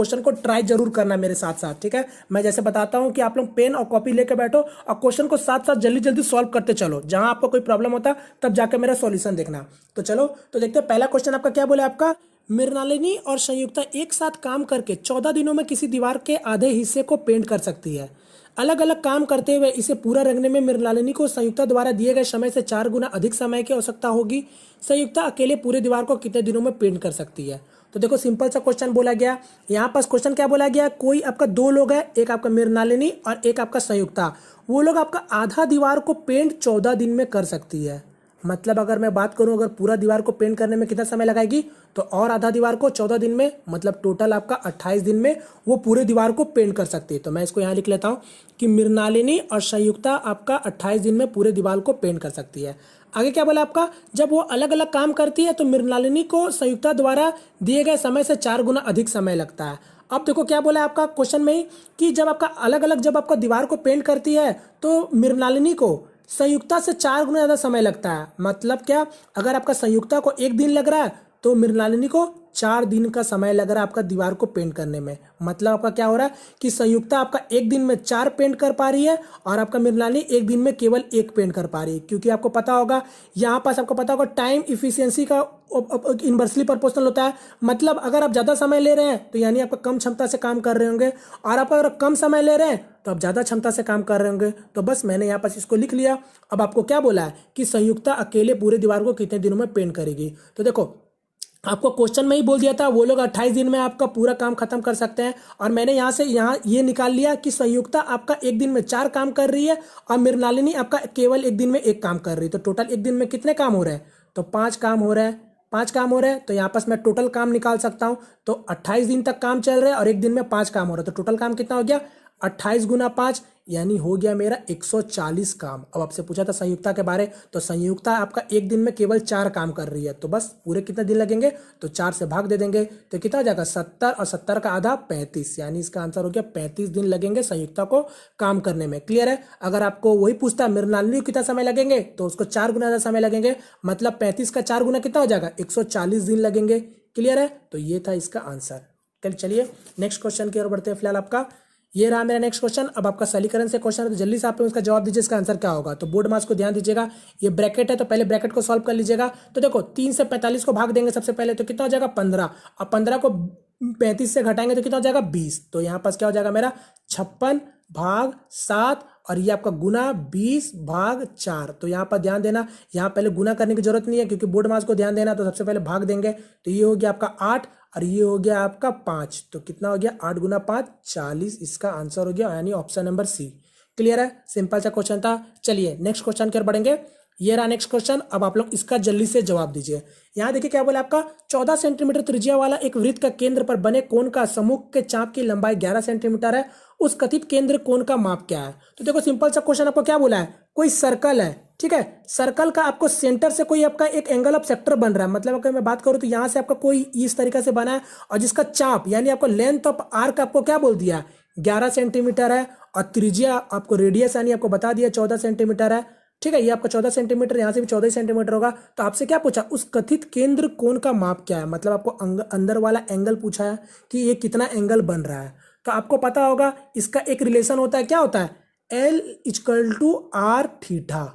Question को try जरूर करना मेरे साथ साथ, ठीक है। मैं जैसे बताता हूं कि आप लोग पेन और कॉपी लेके बैठो और क्वेश्चन को साथ साथ जल्दी जल्दी सॉल्व करते चलो। जहां आपको कोई प्रॉब्लम होता तब जाकर मेरा सॉल्यूशन देखना। तो चलो तो देखते हैं पहला क्वेश्चन आपका क्या बोला। आपका मृणालिनी और संयुक्ता एक साथ काम करके 14 दिनों में किसी दीवार के आधे हिस्से को पेंट कर सकती है। अलग अलग काम करते हुए इसे पूरा रंगने में मृणालिनी को संयुक्ता द्वारा दिए गए समय से 4 गुना अधिक समय की आवश्यकता होगी। संयुक्ता अकेले पूरे दीवार को कितने दिनों में पेंट कर सकती है। तो देखो सिंपल सा क्वेश्चन बोला गया। यहाँ पास क्वेश्चन क्या बोला गया, कोई आपका दो लोग है, एक आपका मृणालिनी और एक आपका संयुक्ता। वो लोग आपका आधा दीवार को पेंट 14 दिन में कर सकती है। मतलब अगर मैं बात करूं, अगर पूरा दीवार को पेंट करने में कितना समय लगाएगी, तो और आधा दीवार को 14 दिन में, मतलब टोटल आपका 28 दिन में वो पूरे दीवार को पेंट कर सकती है। तो मैं इसको यहाँ लिख लेता हूँ कि मृणालिनी और संयुक्ता आपका 28 दिन में पूरे दीवार को पेंट कर सकती है। आगे क्या बोला आपका, जब वो अलग अलग काम करती है तो मृणालिनी को संयुक्ता द्वारा दिए गए समय से 4 गुना अधिक समय लगता है। अब देखो क्या बोला आपका क्वेश्चन में ही कि जब आपका अलग अलग जब आपका दीवार को पेंट करती है तो मृणालिनी को संयुक्ता से 4 गुना ज्यादा समय लगता है। मतलब क्या, अगर आपका संयुक्ता को 1 दिन लग रहा है तो मृणालिनी को 4 दिन का समय लग रहा है आपका दीवार को पेंट करने में। मतलब आपका क्या हो रहा है कि संयुक्ता आपका 1 दिन में 4 पेंट कर पा रही है और आपका मृणालिनी 1 दिन में केवल 1 पेंट कर पा रही है। क्योंकि आपको पता होगा, यहाँ पास आपको पता होगा टाइम इफिशियंसी का इन्वर्सली प्रोपोर्शनल होता है। मतलब अगर आप ज्यादा समय ले रहे हैं तो यानी आपका कम क्षमता से काम कर रहे होंगे, और आप अगर कम समय ले रहे हैं तो आप ज्यादा क्षमता से काम कर रहे होंगे। तो बस मैंने यहाँ पास इसको लिख लिया। अब आपको क्या बोला है कि संयुक्ता अकेले पूरे दीवार को कितने दिनों में पेंट करेगी। तो देखो आपको क्वेश्चन में ही बोल दिया था वो लोग 28 दिन में आपका पूरा काम खत्म कर सकते हैं, और मैंने यहाँ से यहाँ ये निकाल लिया कि संयुक्ता आपका 1 दिन में 4 काम कर रही है और मृणालिनी आपका केवल 1 दिन में 1 काम कर रही है। तो टोटल 1 दिन में कितने काम हो रहे हैं, तो 5 काम हो रहे हैं। 5 काम हो रहे हैं तो यहाँ पास मैं टोटल काम निकाल सकता हूँ। तो 28 दिन तक काम चल रहे हैं और 1 दिन में 5 काम हो रहा है, तो टोटल काम कितना हो गया, 28 गुना 5 यानी हो गया मेरा 140 काम। अब आपसे पूछा था संयुक्ता के बारे, तो संयुक्ता आपका 1 दिन में केवल 4 काम कर रही है। तो बस पूरे कितने दिन लगेंगे, तो 4 से भाग दे देंगे तो कितना हो जाएगा 70, और 70 का आधा 35, यानी इसका आंसर हो गया 35 दिन लगेंगे संयुक्ता को काम करने में। क्लियर है। अगर आपको वही पूछता है मृणालिनी को कितना समय लगेंगे, तो उसको 4 गुना ज्यादा समय लगेंगे। मतलब 35 का 4 गुना कितना हो जाएगा, 140 दिन लगेंगे। क्लियर है। तो ये था इसका आंसर। चलिए नेक्स्ट क्वेश्चन की ओर बढ़ते हैं। फिलहाल आपका ये रहा मेरा नेक्स्ट क्वेश्चन। अब आपका सलीकरण से क्वेश्चन है, तो जल्दी से आप लोग इसका जवाब दीजिए, इसका आंसर क्या होगा। तो बोर्ड मास को ध्यान दीजिएगा, ये ब्रैकेट है तो पहले ब्रैकेट को सॉल्व कर लीजिएगा। तो देखो 3 से 45 को भाग देंगे सबसे पहले, तो कितना हो जाएगा 15, और 15 को 35 से घटाएंगे तो कितना हो जाएगा 20। तो यहाँ पास क्या हो जाएगा मेरा 56 भाग 7, और ये आपका गुना 20 भाग 4। तो यहाँ पर ध्यान देना, यहाँ पहले गुना करने की जरूरत नहीं है क्योंकि बोर्ड मास को ध्यान देना, तो सबसे पहले भाग देंगे। तो ये हो गया आपका 8 और ये हो गया आपका 5। तो कितना हो गया 8 गुना 5 40, इसका आंसर हो गया यानी ऑप्शन नंबर सी। क्लियर है। सिंपल सा क्वेश्चन था। चलिए नेक्स्ट क्वेश्चन की ओर बढ़ेंगे। ये रहा नेक्स्ट क्वेश्चन। अब आप लोग इसका जल्दी से जवाब दीजिए। यहाँ देखिए क्या बोला आपका, 14 सेंटीमीटर त्रिज्या वाला एक वृत्त का केंद्र पर बने कोण का सम्मुख के चाप की लंबाई 11 सेंटीमीटर है। उस कथित केंद्र कोण का माप क्या है। तो देखो सिंपल सा क्वेश्चन आपको क्या बोला है, कोई सर्कल है, ठीक है। सर्कल का आपको सेंटर से कोई आपका एक एंगल ऑफ सेक्टर बन रहा है। मतलब अगर मैं बात करूं तो यहां से आपका कोई इस तरीके से बना है, और जिसका चाप यानी आपको लेंथ ऑफ आर्क आपको क्या बोल दिया 11 सेंटीमीटर है, और त्रिज्या आपको रेडियस यानी आपको बता दिया 14 सेंटीमीटर है। ठीक है, ये आपका 14 सेंटीमीटर, यहाँ से भी 14 सेंटीमीटर होगा। तो आपसे क्या पूछा, उस कथित केंद्र कोण का माप क्या है। मतलब आपको अंदर वाला एंगल पूछा है कि ये कितना एंगल बन रहा है। तो आपको पता होगा इसका एक रिलेशन होता है, क्या होता है, L equal to R theta.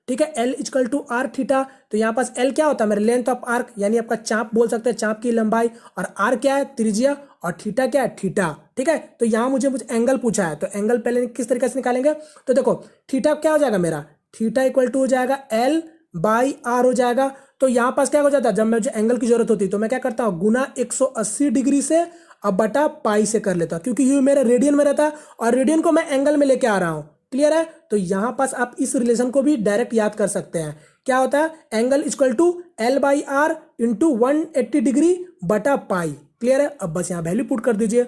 ठीक है, L equal to R theta. तो यहाँ पास L क्या होता है मेरे लेंथ ऑफ आर्क, यानी आपका चाप बोल सकते हैं, चाप की लंबाई, और R क्या है त्रिज्या, और थीटा क्या है थीटा। ठीक है, तो यहाँ मुझे एंगल पूछा है, तो एंगल पहले किस तरीके से निकालेंगे। तो देखो थीटा क्या हो जाएगा मेरा, थीटा इक्वल टू हो जाएगा L बाई आर हो जाएगा। तो यहाँ पास क्या हो जाता है, जब मुझे एंगल की जरूरत होती है तो मैं क्या करता हूँ, गुना 180 डिग्री से अब बटा पाई से कर लेता हूँ, क्योंकि ये मेरा रेडियन में रहता है और रेडियन को मैं एंगल में लेके आ रहा हूँ। क्लियर है। तो यहां पास आप इस रिलेशन को भी डायरेक्ट याद कर सकते हैं। क्या होता है, angle equal to L by R into 180 degree बटा पाई। क्लियर है। अब बस यहाँ वैल्यू पुट कर दीजिए।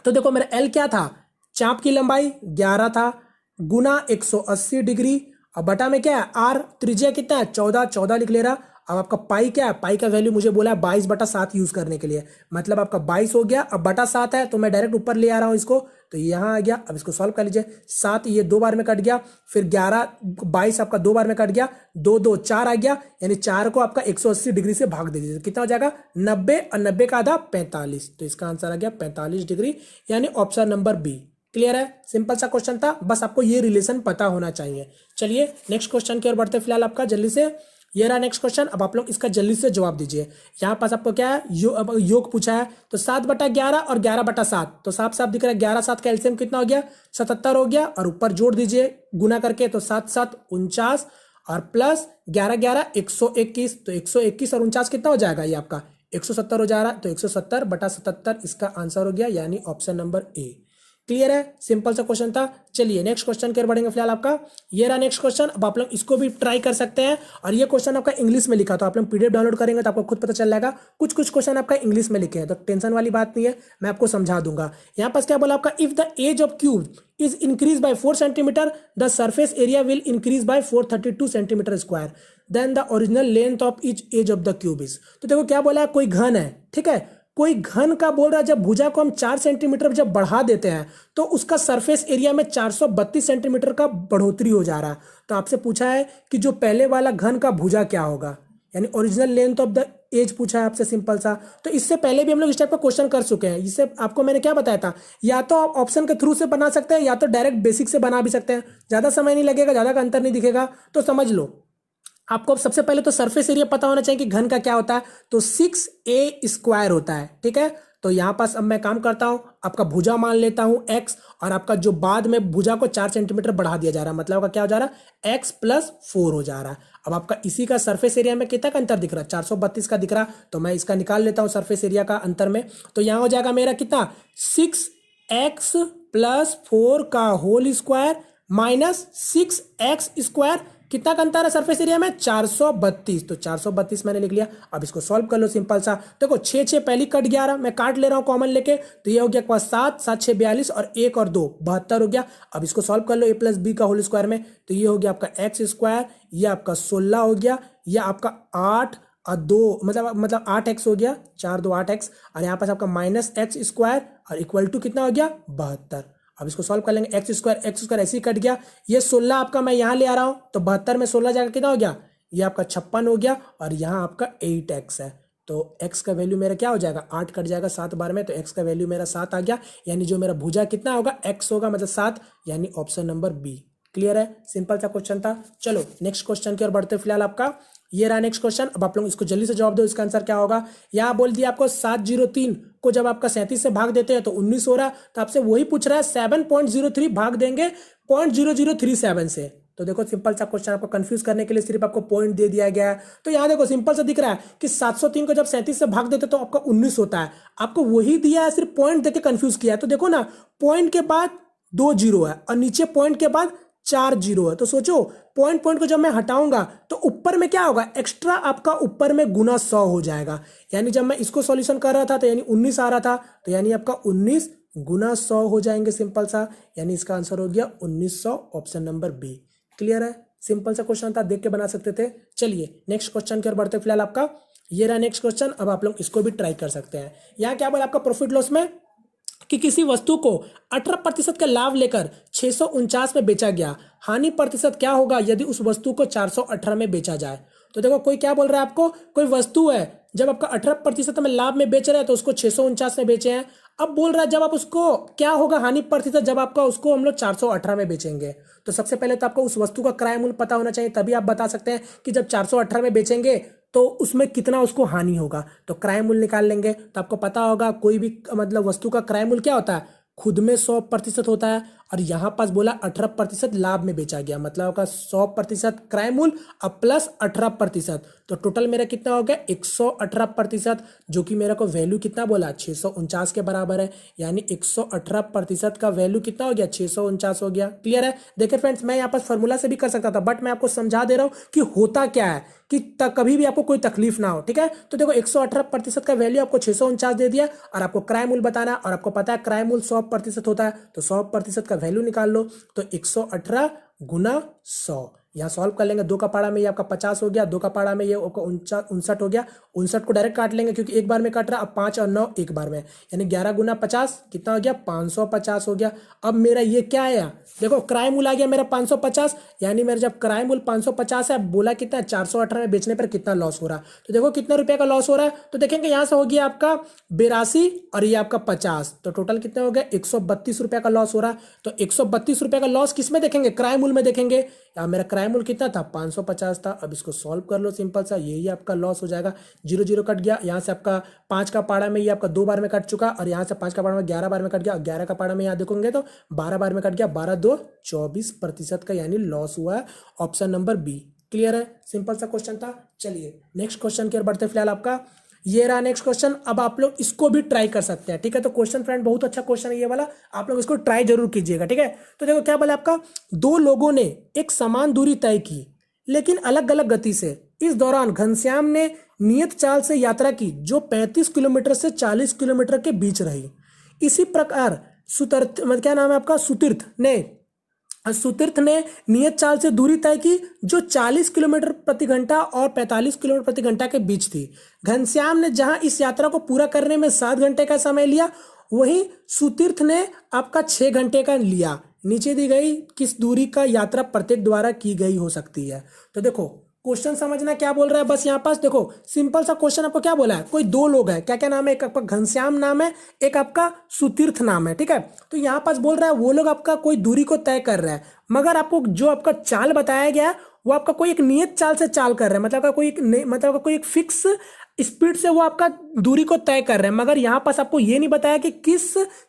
तो देखो मेरा L क्या था, चाप की लंबाई 11 था, गुना 180 डिग्री, और बटा में क्या है R, त्रिज्या कितना है 14 लिख ले रहा, अब आपका पाई क्या है, पाई का वैल्यू मुझे बोला है 22/7 यूज करने के लिए, मतलब आपका 22 हो गया। अब बटा 7 है तो मैं डायरेक्ट ऊपर ले आ रहा हूं इसको, तो यहाँ आ गया। अब इसको सॉल्व कर लीजिए, 7 ये 2 बार में कट गया, फिर 11 22 आपका 2 बार में कट गया, 2 2 4 आ गया, यानी 4 को आपका 180 डिग्री से भाग दे दीजिए, कितना हो जाएगा 90, और 90 का आधा 45, तो इसका आंसर आ गया 45 डिग्री, यानी ऑप्शन नंबर बी। क्लियर है, सिंपल सा क्वेश्चन था, बस आपको ये रिलेशन पता होना चाहिए। चलिए नेक्स्ट क्वेश्चन की ओर बढ़ते फिलहाल आपका जल्दी से, ये रहा नेक्स्ट क्वेश्चन। अब आप लोग इसका जल्दी से जवाब दीजिए। यहाँ पास आपको क्या है, योग पूछा है, तो 7/11 और 11/7, तो साफ साफ दिख रहा है 11 7 का एलसीएम कितना हो गया 77 हो गया, और ऊपर जोड़ दीजिए गुना करके, तो 7 7 49 और प्लस 11 11 121, तो 121 और 49 कितना हो जाएगा, ये आपका 170 हो जा रहा है, तो 170/77 इसका आंसर हो गया, यानी ऑप्शन नंबर ए। क्लियर है, सिंपल सा क्वेश्चन था। चलिए नेक्स्ट क्वेश्चन की ओर बढ़ेंगे फिलहाल आपका, ये रहा नेक्स्ट क्वेश्चन। अब आप लोग इसको भी ट्राई कर सकते हैं, और ये क्वेश्चन आपका इंग्लिश में लिखा, तो आप लोग पीडीएफ डाउनलोड करेंगे तो आपको खुद पता चल जाएगा, कुछ कुछ क्वेश्चन आपका इंग्लिश में लिखे हैं, तो टेंशन वाली बात नहीं है, मैं आपको समझा दूंगा। यहाँ पास क्या बोला आपका, if the edge of cube is increase by 4 centimetre, the surface area will increase by 432 centimetre square, then the original length of each edge of the cube is. तो देखो क्या बोला है, कोई घन है, ठीक है, कोई घन का बोल रहा है, जब भुजा को हम 4 सेंटीमीटर जब बढ़ा देते हैं तो उसका सरफेस एरिया में 432 सेंटीमीटर का बढ़ोतरी हो जा रहा है। तो आपसे पूछा है कि जो पहले वाला घन का भुजा क्या होगा, यानी original length of the edge पूछा है आपसे, सिंपल सा। तो इससे पहले भी हम लोग इस टाइप का क्वेश्चन कर चुके हैं, इससे आपको मैंने क्या बताया था, या तो आप ऑप्शन के थ्रू से बना सकते हैं, या तो डायरेक्ट बेसिक से बना भी सकते हैं, ज्यादा समय नहीं लगेगा, ज्यादा का अंतर नहीं दिखेगा, तो समझ लो। आपको सबसे पहले तो सरफेस एरिया पता होना चाहिए कि घन का क्या होता है, तो 6a² होता है, ठीक है। तो यहां पास अब मैं काम करता हूं, आपका भुजा मान लेता हूं x, और आपका जो बाद में भुजा को 4 सेंटीमीटर बढ़ा दिया जा रहा है, मतलब आपका क्या हो जा रहा है, x + 4 हो जा रहा है। अब आपका इसी का सरफेस एरिया में कितना का अंतर दिख रहा है, 432 का दिख रहा, तो मैं इसका निकाल लेता हूं सरफेस एरिया का अंतर में, तो यहां हो जाएगा मेरा कितना, 6x + 4 का होल स्क्वायर माइनस 6x², कितना का अंतर है सरफेस एरिया में, 432, तो 432 मैंने लिख लिया। अब इसको सॉल्व कर लो, सिंपल सा। देखो 6 6 पहली कट गया रहा, मैं काट ले रहा हूं कॉमन लेके, तो ये हो गया 7 7 6 42, और 1 और 2 72 हो गया। अब इसको सॉल्व कर लो a + b का होल स्क्वायर में, तो ये हो गया आपका x², ये आपका 16 हो गया, ये आपका 8 और 2 मतलब 8x हो गया, 4 2 8x, और यहाँ पास आपका -x² और इक्वल टू कितना हो गया 72। अब इसको सॉल्व कर लेंगे, x² ऐसे ही कट गया, ये 16 आपका मैं यहाँ ले आ रहा हूँ, तो 72 में 16 जाकर कितना हो गया, ये आपका 56 हो गया, और यहाँ आपका 8x है, तो x का वैल्यू मेरा क्या हो जाएगा, 8 कट जाएगा 7 बार में, तो x का वैल्यू मेरा 7 आ गया, यानी जो मेरा भुजा कितना होगा, x होगा, मतलब 7, यानी ऑप्शन नंबर बी। क्लियर है, सिंपल सा क्वेश्चन था। चलो नेक्स्ट क्वेश्चन की ओर बढ़ते फिलहाल आपका, ये रहा नेक्स्ट क्वेश्चन। अब आप लोग इसको जल्दी से जवाब दो, इसका आंसर क्या होगा। यहाँ बोल दिया आपको 703 को जब आपका 37 से भाग देते हैं तो 19 हो रहा है, तो आपसे वही पूछ रहा है 7.03 भाग देंगे 0.0037 से। तो देखो सिंपल सा क्वेश्चन, आपको कंफ्यूज करने के लिए सिर्फ आपको पॉइंट दे दिया गया है। तो यहाँ देखो सिंपल सा दिख रहा है कि 703 को जब 37 से भाग देते तो आपका 19 होता है, आपको वही दिया है, सिर्फ पॉइंट देके कंफ्यूज किया है। तो देखो ना, पॉइंट के बाद 2 0 है और नीचे पॉइंट के बाद 4 0 है, तो सोचो पॉइंट को जब मैं हटाऊंगा तो ऊपर में क्या होगा, एक्स्ट्रा आपका ऊपर में गुना 100 हो जाएगा। यानी जब मैं इसको सॉल्यूशन कर रहा था तो यानी 19 आ रहा था, तो यानी आपका 19 गुना 100 हो जाएंगे, सिंपल सा, यानी इसका आंसर हो गया 1900, ऑप्शन नंबर बी। क्लियर है, सिंपल सा क्वेश्चन था, देख के बना सकते थे। चलिए नेक्स्ट क्वेश्चन की ओर बढ़ते फिलहाल आपका, ये रहा नेक्स्ट क्वेश्चन। अब आप लोग इसको भी ट्राई कर सकते हैं। यहाँ क्या बोला आपका, प्रॉफिट लॉस में कि किसी वस्तु को 18% का लाभ लेकर 649 में बेचा गया, हानि प्रतिशत क्या होगा यदि उस वस्तु को 418 में बेचा जाए। तो देखो कोई क्या बोल रहा है आपको, कोई वस्तु है जब आपका 18% में लाभ में बेच रहा है तो उसको 649 में बेचे हैं। अब बोल रहा है जब आप उसको क्या होगा हानि प्रतिशत जब आपका उसको हम लोग 418 में बेचेंगे। तो सबसे पहले तो आपको उस वस्तु का क्रय मूल्य पता होना चाहिए, तभी आप बता सकते हैं कि जब 418 में बेचेंगे तो उसमें कितना उसको हानि होगा। तो क्रय मूल्य निकाल लेंगे, तो आपको पता होगा कोई भी मतलब वस्तु का क्रय मूल्य क्या होता है, खुद में 100% होता है, और यहाँ पास बोला 18% लाभ में बेचा गया, मतलब आपका 100% क्रय मूल्य और प्लस 18%, तो टोटल मेरा कितना हो गया 118%, जो कि मेरा को वैल्यू कितना बोला 649 के बराबर है, यानी 118% का वैल्यू कितना हो गया 649 हो गया। क्लियर है। देखिए फ्रेंड्स, मैं यहाँ पर फॉर्मूला से भी कर सकता था, बट मैं आपको समझा दे रहा हूँ कि होता क्या है कि कभी भी आपको कोई तकलीफ ना हो। ठीक है, तो देखो 118% का वैल्यू आपको 649 दे दिया, और आपको क्रय मूल्य बताना है, और आपको पता है क्रय मूल्य 100% होता है, तो 100% का वैल्यू निकाल लो, तो 118 गुना 100, यहाँ सॉल्व कर लेंगे, 2 का पाड़ा में ये आपका 50 हो गया, 2 का पाड़ा में ये 59 हो गया, 59 को डायरेक्ट काट लेंगे क्योंकि एक बार में काट रहा है। अब 5 और 9 एक बार में, यानी 11 गुना 50 कितना हो गया, 550 हो गया। अब मेरा ये क्या आया, देखो क्राइम मूल आ गया मेरा 550, यानी मेरा जब क्राइम मूल 550 है, बोला कितना 418 में बेचने पर कितना लॉस हो रहा है। तो देखो कितने रुपए का लॉस हो रहा है, तो देखेंगे यहाँ से हो गया आपका 82 और ये आपका 50, तो टोटल कितने हो गए, 132 रुपए का लॉस हो रहा है। तो 132 रुपए का लॉस किस में देखेंगे, क्राइम मूल में देखेंगे। यहाँ मेरा क्राइम मूल कितना था, 550 था। अब इसको सॉल्व कर लो सिंपल सा, यही आपका लॉस हो जाएगा। 0 0 कट गया, यहाँ से आपका 5 का पाड़ा में ये आपका 2 बार में कट चुका, और यहाँ से 5 का पाड़ा में 11 बार में कट गया, 11 का पाड़ा में यहाँ देखोगे तो 12 बार में कट गया, 12 2 24% का यानी लॉस हुआ है। Option number B. क्लियर है, सिंपल सा क्वेश्चन था। चलिए नेक्स्ट क्वेश्चन की ओर बढ़ते। फिलहाल आपका ये रहा नेक्स्ट क्वेश्चन। अब आप लोग इसको भी ट्राई कर सकते हैं, ठीक है। तो क्वेश्चन फ्रेंड बहुत अच्छा क्वेश्चन है ये वाला, आप लोग इसको ट्राई जरूर कीजिएगा, ठीक है। तो देखो क्या बोला आपका, 2 लोगों ने एक समान दूरी तय की लेकिन अलग अलग गति से। इस दौरान घनश्याम ने नियत चाल से यात्रा की जो 35 किलोमीटर से 40 किलोमीटर के बीच रही। इसी प्रकार क्या नाम है आपका, सुतीर्थ ने नियत चाल से दूरी तय की जो 40 किलोमीटर प्रति घंटा और 45 किलोमीटर प्रति घंटा के बीच थी। घनश्याम ने जहां इस यात्रा को पूरा करने में 7 घंटे का समय लिया, वहीं सुतीर्थ ने आपका 6 घंटे का लिया। नीचे दी गई किस दूरी का यात्रा प्रत्येक द्वारा की गई हो सकती है। तो देखो क्वेश्चन समझना क्या बोल रहा है, बस यहाँ पास देखो सिंपल सा क्वेश्चन आपको क्या बोला है, कोई 2 लोग है, क्या क्या नाम है, एक आपका घनश्याम नाम है, एक आपका सुतीर्थ नाम है, ठीक है। तो यहाँ पास बोल रहा है वो लोग आपका कोई दूरी को तय कर रहा है, मगर आपको जो आपका चाल बताया गया है वो आपका कोई एक नियत चाल से चाल कर रहा है, मतलब आपका कोई एक फिक्स स्पीड से वो आपका दूरी को तय कर रहे हैं, मगर यहाँ पास आपको ये नहीं बताया कि किस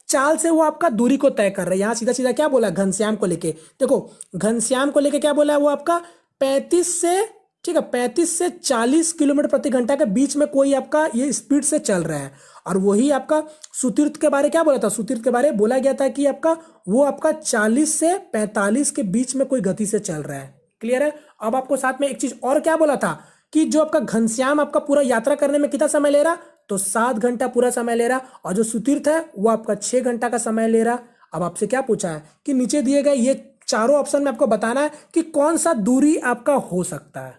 चाल से वो आपका दूरी को तय कर रहे हैं। यहाँ सीधा सीधा क्या बोला घनश्याम को लेके, देखो घनश्याम को लेके क्या बोला है, वो आपका 35 से, ठीक है, 35 से 40 किलोमीटर प्रति घंटा के बीच में कोई आपका ये स्पीड से चल रहा है। और वही आपका सुतीर्थ के बारे क्या बोला था, सुतीर्थ के बारे बोला गया था कि आपका वो आपका 40 से 45 के बीच में कोई गति से चल रहा है। क्लियर है। अब आपको साथ में एक चीज और क्या बोला था कि जो आपका घनश्याम आपका पूरा यात्रा करने में कितना समय ले रहा, तो 7 घंटा पूरा समय ले रहा, और जो सुतीर्थ है वो आपका 6 घंटा का समय ले रहा। अब आपसे क्या पूछा है कि नीचे दिए गए ये चारों ऑप्शन में आपको बताना है कि कौन सा दूरी आपका हो सकता है।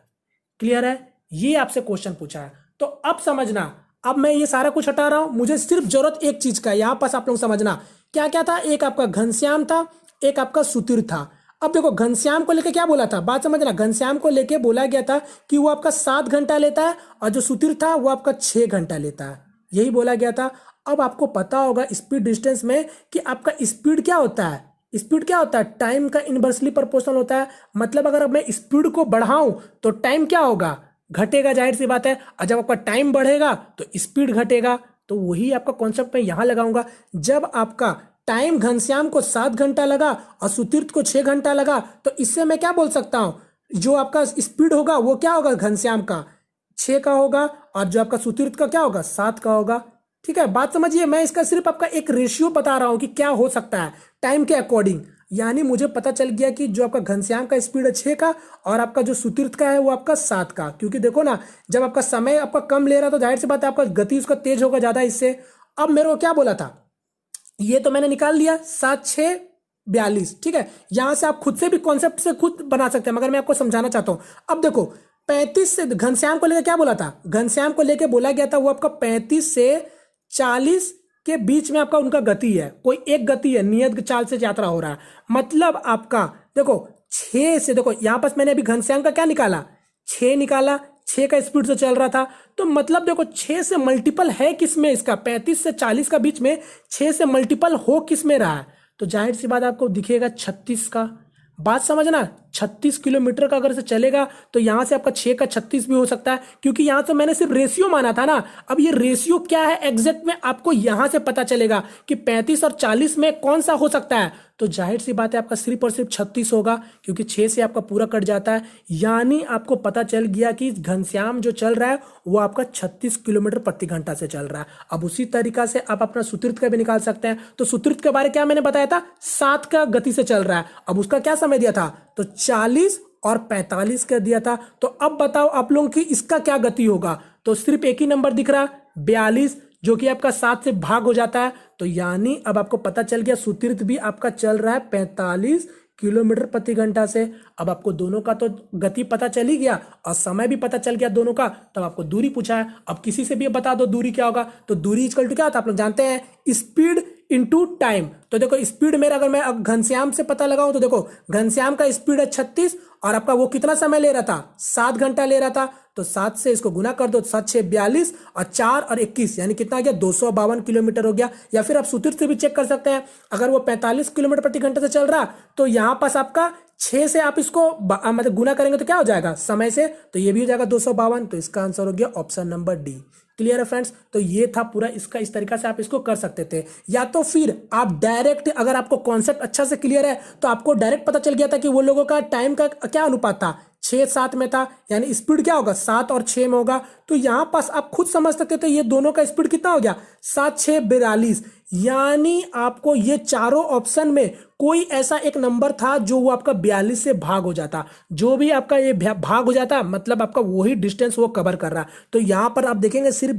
क्लियर है, ये आपसे क्वेश्चन पूछा है। तो अब समझना, अब मैं ये सारा कुछ हटा रहा हूं, मुझे सिर्फ जरूरत एक चीज का, यहां पास आप लोग समझना क्या क्या था, एक आपका घनश्याम था, एक आपका सुतीर्थ था। अब देखो घनश्याम को लेके क्या बोला था, बात समझना, घनश्याम को लेके बोला गया था कि वो आपका 7 घंटा लेता है, और जो सुतीर्थ था वो आपका 6 घंटा लेता है, यही बोला गया था। अब आपको पता होगा स्पीड डिस्टेंस में कि आपका स्पीड क्या होता है, स्पीड क्या होता है, टाइम का इनवर्सली प्रोपोर्शनल होता है। मतलब अगर मैं स्पीड को बढ़ाऊं तो टाइम क्या होगा, घटेगा, जाहिर सी बात है। और जब आपका टाइम बढ़ेगा तो स्पीड घटेगा। तो वही आपका कॉन्सेप्ट मैं यहां लगाऊंगा। जब आपका टाइम घनश्याम को 7 घंटा लगा और सुतीर्थ को 6 घंटा लगा, तो इससे मैं क्या बोल सकता हूं, जो आपका स्पीड होगा वो क्या होगा, घनश्याम का 6 का होगा, और जो आपका सुतीर्थ का क्या होगा, 7 का होगा। ठीक है, बात समझिए, मैं इसका सिर्फ आपका एक रेशियो बता रहा हूं कि क्या हो सकता है टाइम के अकॉर्डिंग। यानी मुझे पता चल गया कि जो आपका घनश्याम का स्पीड है 6 का, और आपका जो सुतीर्थ का है वो आपका 7 का। क्योंकि देखो ना, जब आपका समय आपका कम ले रहा तो जाहिर सी बात है आपका गति उसका तेज होगा ज्यादा इससे। अब मेरे को क्या बोला था, ये तो मैंने निकाल लिया 7 6 42, ठीक है। यहां से आप खुद से भी कॉन्सेप्ट से खुद बना सकते हैं, मगर मैं आपको समझाना चाहता हूं। अब देखो 35 से घनश्याम को लेकर क्या बोला था, घनश्याम को लेकर बोला गया था वो आपका 35 से 40 के बीच में आपका उनका गति है, कोई एक गति है, नियत चाल से यात्रा हो रहा है। मतलब आपका देखो 6 से, देखो यहां पर मैंने अभी घनश्याम का क्या निकाला, 6 निकाला, 6 का स्पीड से चल रहा था। तो मतलब देखो 6 से मल्टीपल है किसमें, इसका 35 से 40 का बीच में 6 से मल्टीपल हो किसमें रहा है, तो जाहिर सी बात आपको दिखेगा 36 का। बात समझना, 36 किलोमीटर का अगर से चलेगा तो यहां से आपका 6 का 36 भी हो सकता है, क्योंकि यहां से मैंने सिर्फ रेशियो माना था ना। अब ये रेशियो क्या है एग्जैक्ट में आपको यहां से पता चलेगा कि 35 और 40 में कौन सा हो सकता है। तो जाहिर सी बात है आपका सिर्फ और सिर्फ 36 होगा, क्योंकि 6 से आपका पूरा कट जाता है। यानी आपको पता चल गया कि घनश्याम जो चल रहा है वो आपका 36 किलोमीटर प्रति घंटा से चल रहा है। अब उसी तरीका से आप अपना सुतीर्थ का भी निकाल सकते हैं। तो सुतीर्थ के बारे क्या मैंने बताया था, 7 का गति से चल रहा है। अब उसका क्या समय दिया था, तो 40 और 45 का दिया था। तो अब बताओ आप लोगों की इसका क्या गति होगा, तो सिर्फ एक ही नंबर दिख रहा है 42, जो कि आपका 7 से भाग हो जाता है। तो यानी अब आपको पता चल गया सुतीर्थ भी आपका चल रहा है 45 किलोमीटर प्रति घंटा से। अब आपको दोनों का तो गति पता चल ही गया और समय भी पता चल गया दोनों का, तब आपको दूरी पूछा है। अब किसी से भी बता दो दूरी क्या होगा, तो दूरी इक्वल टू क्या होता है, आप लोग जानते हैं, स्पीड इनटू टाइम। तो देखो स्पीड मेरा, अगर मैं अब घनश्याम से पता लगाऊं तो देखो घनश्याम का स्पीड है 36 और आपका वो कितना समय ले रहा था, 7 घंटा ले रहा था। तो 7 से इसको गुना कर दो, 7 6 42 और 4 और 21 यानी कितना आ गया, 252 किलोमीटर हो गया। या फिर आप सूत्र से भी चेक कर सकते हैं, अगर वो 45 किलोमीटर प्रति घंटे से चल रहा तो यहाँ पास आपका 6 से आप इसको मतलब गुना करेंगे तो क्या हो जाएगा, समय से, तो ये भी हो जाएगा 252। तो इसका आंसर हो गया ऑप्शन नंबर डी। क्लियर है फ्रेंड्स। तो ये था पूरा इसका, इस तरीका से आप इसको कर सकते थे। या तो फिर आप डायरेक्ट, अगर आपको कॉन्सेप्ट अच्छा से क्लियर है तो आपको डायरेक्ट पता चल गया था कि वो लोगों का टाइम का क्या अनुपात था, 6-7 में था, यानी स्पीड क्या होगा 7 और 6 में होगा। तो यहां पास आप खुद समझ सकते थे ये दोनों का स्पीड कितना हो गया, 7 6 42, यानी आपको ये चारों ऑप्शन में कोई ऐसा एक नंबर था जो वो आपका 42 से भाग हो जाता। जो भी आपका ये भाग हो जाता मतलब आपका वही डिस्टेंस वो कवर कर रहा। तो यहां पर आप देखेंगे सिर्फ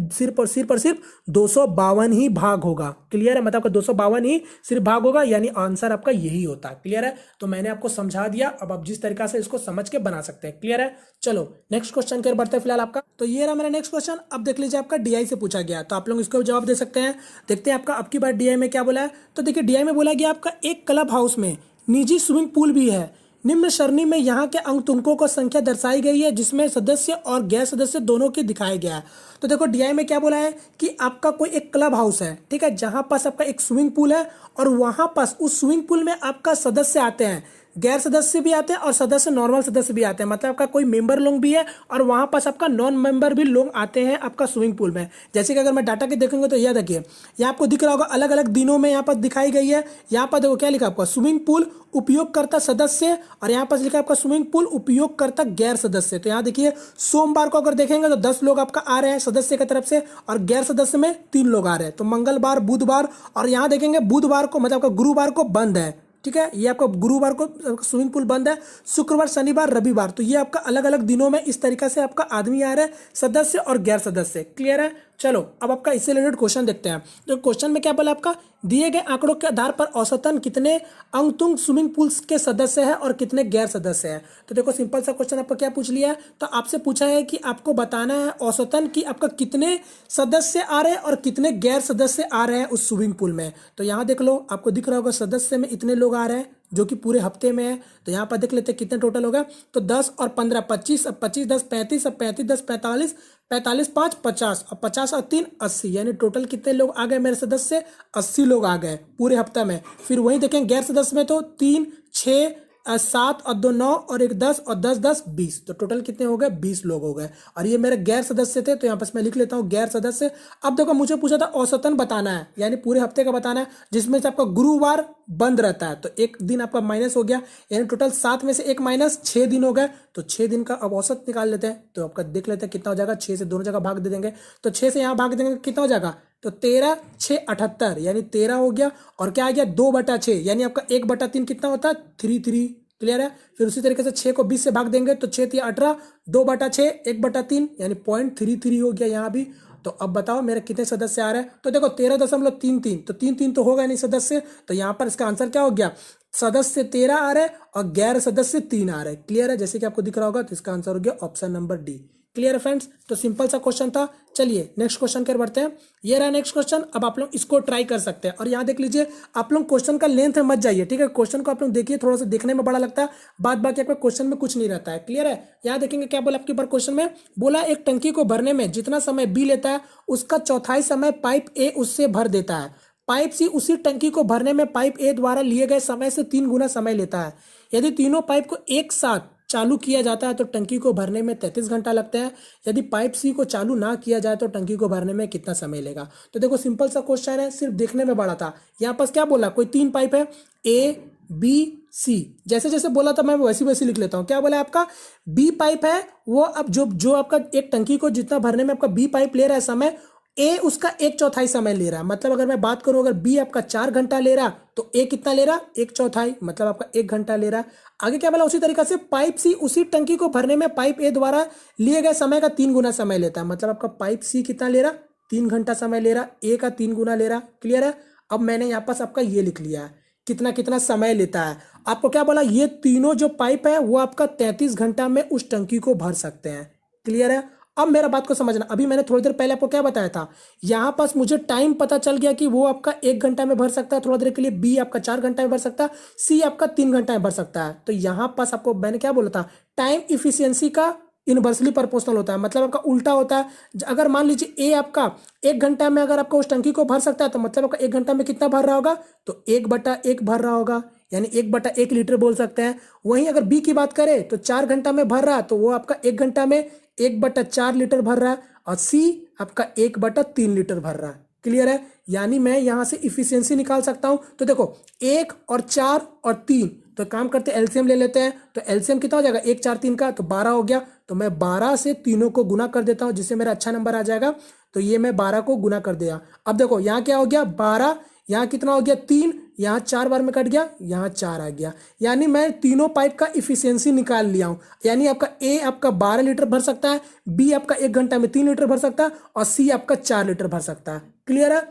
252 ही भाग होगा। क्लियर है, मतलब आपका 252 ही सिर्फ भाग होगा, यानी आंसर आपका यही होता है। क्लियर है, तो मैंने आपको समझा दिया, अब आप जिस तरीका से इसको समझ के बना सकते हैं। क्लियर है, चलो नेक्स्ट क्वेश्चन की ओर बढ़ते हैं फिलहाल आपका। तो ये रहा मेरा नेक्स्ट क्वेश्चन। अब देख लीजिए आपका डीआई से पूछा गया, तो आप लोग इसको जवाब दे सकते हैं। देखते हैं आपका अब की बार डीआई में क्या बोला है। तो देखिए डीआई में बोला गया आपका एक क्लब हाउस में निजी स्विमिंग पूल भी है। निम्न सरणी में यहाँ के अंकों को संख्या दर्शाई गई है जिसमें सदस्य और गैर सदस्य दोनों के दिखाया गया है। तो देखो डीआई में क्या बोला है कि आपका कोई एक क्लब हाउस है, ठीक है, जहां पास आपका एक स्विमिंग पूल है और वहां पास उस स्विमिंग पूल में आपका सदस्य आते हैं, गैर सदस्य भी आते हैं और सदस्य नॉर्मल सदस्य भी आते हैं, मतलब आपका कोई मेंबर लोग भी है और वहां पास आपका नॉन मेंबर भी लोग आते हैं आपका स्विमिंग पूल में। जैसे कि अगर मैं डाटा के देखेंगे तो यह देखिए यहाँ आपको दिख रहा होगा अलग अलग दिनों में यहाँ पर दिखाई गई है। यहाँ पर देखो क्या लिखा आपका, स्विमिंग पूल उपयोगकर्ता सदस्य, और यहाँ पर लिखा आपका स्विमिंग पूल उपयोगकर्ता गैर सदस्य। तो यहाँ देखिए सोमवार को अगर देखेंगे तो 10 लोग आपका आ रहे हैं सदस्य की तरफ से और गैर सदस्य में 3 लोग आ रहे हैं। तो मंगलवार, बुधवार, और यहाँ देखेंगे बुधवार को मतलब आपका गुरुवार को बंद है, ठीक है, ये आपका गुरुवार को स्विमिंग पूल बंद है, शुक्रवार, शनिवार, रविवार। तो ये आपका अलग अलग दिनों में इस तरीका से आपका आदमी आ रहा है, सदस्य और गैर सदस्य। क्लियर है, चलो अब आपका इससे रिलेटेड क्वेश्चन देखते हैं। तो क्वेश्चन में क्या बोला आपका, दिए गए आंकड़ों के आधार पर औसतन कितने अंगतुंग स्विमिंग पूल्स के सदस्य हैं और कितने गैर सदस्य हैं। तो देखो सिंपल सा क्वेश्चन आपको क्या पूछ लिया है, तो आपसे पूछा है कि आपको बताना है औसतन कि आपका कितने सदस्य आ रहे हैं और कितने गैर सदस्य आ रहे हैं उस स्विमिंग पूल में। तो यहाँ देख लो आपको दिख रहा होगा सदस्य में इतने लोग आ रहे हैं जो कि पूरे हफ्ते में है। तो यहाँ पर देख लेते हैं कितने टोटल होगा, तो 10 और 15 25, अब 25 10 35, अब 35 10 45, 45 5 50, और 50 और 3 80, यानी टोटल कितने लोग आ गए मेरे सदस्य, 80 लोग आ गए पूरे हफ्ते में। फिर वहीं देखें गैर सदस्य में तो 3 6 7 और 2 9 और 1 10 और 10 10 20, तो टोटल कितने हो गए, 20 लोग हो गए। और ये मेरे गैर सदस्य थे, तो यहाँ पर मैं लिख लेता हूँ गैर सदस्य। अब देखो मुझे पूछा था औसतन बताना है, यानी पूरे हफ्ते का बताना है, जिसमें से आपका गुरुवार बंद रहता है तो एक दिन आपका माइनस हो गया, यानी टोटल 7 में से एक माइनस 6 दिन हो गए। तो 6 दिन का अब औसत निकाल लेते हैं, तो आपका देख लेते हैं कितना हो जाएगा, 6 से दोनों जगह भाग दे देंगे, तो 6 से यहाँ भाग देंगे कितना हो जाएगा, तो 13 6 78, यानी 13 हो गया। और क्या आ गया 2/6, यानी आपका 1/3 कितना होता है, 3। क्लियर है, फिर उसी तरीके से 6 को 20 से भाग देंगे तो 6 3 18, 2/6 1/3, यानी 0.33 हो गया यहाँ भी। तो अब बताओ मेरे कितने सदस्य आ रहे हैं, तो देखो 13.33, तो 3 तो होगा नहीं सदस्य, तो यहाँ पर इसका आंसर क्या हो गया, सदस्य 13 आ रहे हैं और गैर सदस्य 3 आ रहे हैं। क्लियर है, जैसे कि आपको दिख रहा होगा, तो इसका आंसर हो गया ऑप्शन नंबर डी। क्लियर है फ्रेंड्स, तो सिंपल सा क्वेश्चन था। चलिए नेक्स्ट क्वेश्चन कर बढ़ते हैं। ये रहा नेक्स्ट क्वेश्चन, अब आप लोग इसको ट्राई कर सकते हैं। और यहाँ देख लीजिए, आप लोग क्वेश्चन का लेंथ में मत जाइए, ठीक है, क्वेश्चन को आप लोग देखिए, थोड़ा सा देखने में बड़ा लगता है, बाद बाकी आपका क्वेश्चन में कुछ नहीं रहता है। क्लियर है, यहाँ देखेंगे क्या बोला आपके बार क्वेश्चन में, बोला एक टंकी को भरने में जितना समय बी लेता है उसका चौथाई समय पाइप ए उससे भर देता है। पाइप सी उसी टंकी को भरने में पाइप ए द्वारा लिए गए समय से 3 गुना समय लेता है। यदि तीनों पाइप को एक साथ चालू किया जाता है तो टंकी को भरने में 33 घंटा लगता है। यदि पाइप सी को चालू ना किया जाए तो टंकी को भरने में कितना समय लेगा। तो देखो सिंपल सा क्वेश्चन है, सिर्फ देखने में बड़ा था। यहाँ पास क्या बोला, कोई 3 पाइप है ए बी सी, जैसे जैसे बोला था मैं वैसी वैसी लिख लेता हूँ। क्या बोला आपका, बी पाइप है वो, अब जो आपका एक टंकी को जितना भरने में आपका बी पाइप ले रहा है समय, ए उसका 1/4 समय ले रहा है। मतलब अगर मैं बात करूं, अगर बी आपका 4 घंटा ले रहा तो ए कितना ले रहा, 1/4, मतलब आपका 1 घंटा ले रहा। आगे क्या बोला, उसी तरीके से पाइप सी उसी टंकी को भरने में पाइप ए द्वारा लिए गए समय का 3 गुना समय लेता है। मतलब आपका पाइप सी कितना ले रहा, 3 घंटा समय ले रहा, ए का 3 गुना ले रहा। क्लियर है, अब मैंने यहाँ पास आपका ये लिख लिया है। कितना कितना समय लेता है। आपको क्या बोला, ये तीनों जो पाइप है वो आपका 33 घंटा में उस टंकी को भर सकते हैं। क्लियर है। अब मेरा बात को समझना, अभी मैंने थोड़ी देर पहले आपको क्या बताया था, यहां पास मुझे टाइम पता चल गया कि वो आपका 1 घंटा में भर सकता है थोड़ा देर के लिए, बी आपका 4 घंटा में भर सकता है, सी आपका 3 घंटा में भर सकता है। तो यहां पास आपको मैंने क्या बोला था, टाइम इफिशियंसी का इनवर्सली प्रोपोर्शनल होता है, मतलब आपका उल्टा होता है। अगर मान लीजिए ए आपका 1 घंटा में अगर आपका उस टंकी को भर सकता है, तो मतलब आपका 1 घंटा में कितना भर रहा होगा, तो 1/1 भर रहा होगा, यानी 1/1 लीटर बोल सकते हैं। वहीं अगर बी की बात करें तो 4 घंटा में भर रहा है, तो वो आपका 1 घंटा में 1/4 लीटर भर रहा है, और सी आपका 1/3 लीटर भर रहा है। क्लियर है। यानी मैं यहां से इफिशियंसी निकाल सकता हूं। तो देखो 1 और 4 और 3, तो काम करते एलसीएम ले लेते हैं। तो एलसीएम कितना हो जाएगा, 1 4 3 का, तो 12 हो गया। तो मैं 12 से तीनों को गुना कर देता हूं, जिससे मेरा अच्छा नंबर आ जाएगा। तो ये मैं 12 को गुना कर दिया। अब देखो यहाँ क्या हो गया, 12, यहाँ कितना हो गया 3, यहाँ 4 बार में कट गया, यहाँ 4 आ गया। यानी मैं तीनों पाइप का इफिशियंसी निकाल लिया हूं। यानी आपका ए आपका 12 लीटर भर सकता है, बी आपका 1 घंटा में 3 लीटर भर सकता है, और सी आपका 4 लीटर भर सकता है। क्लियर है।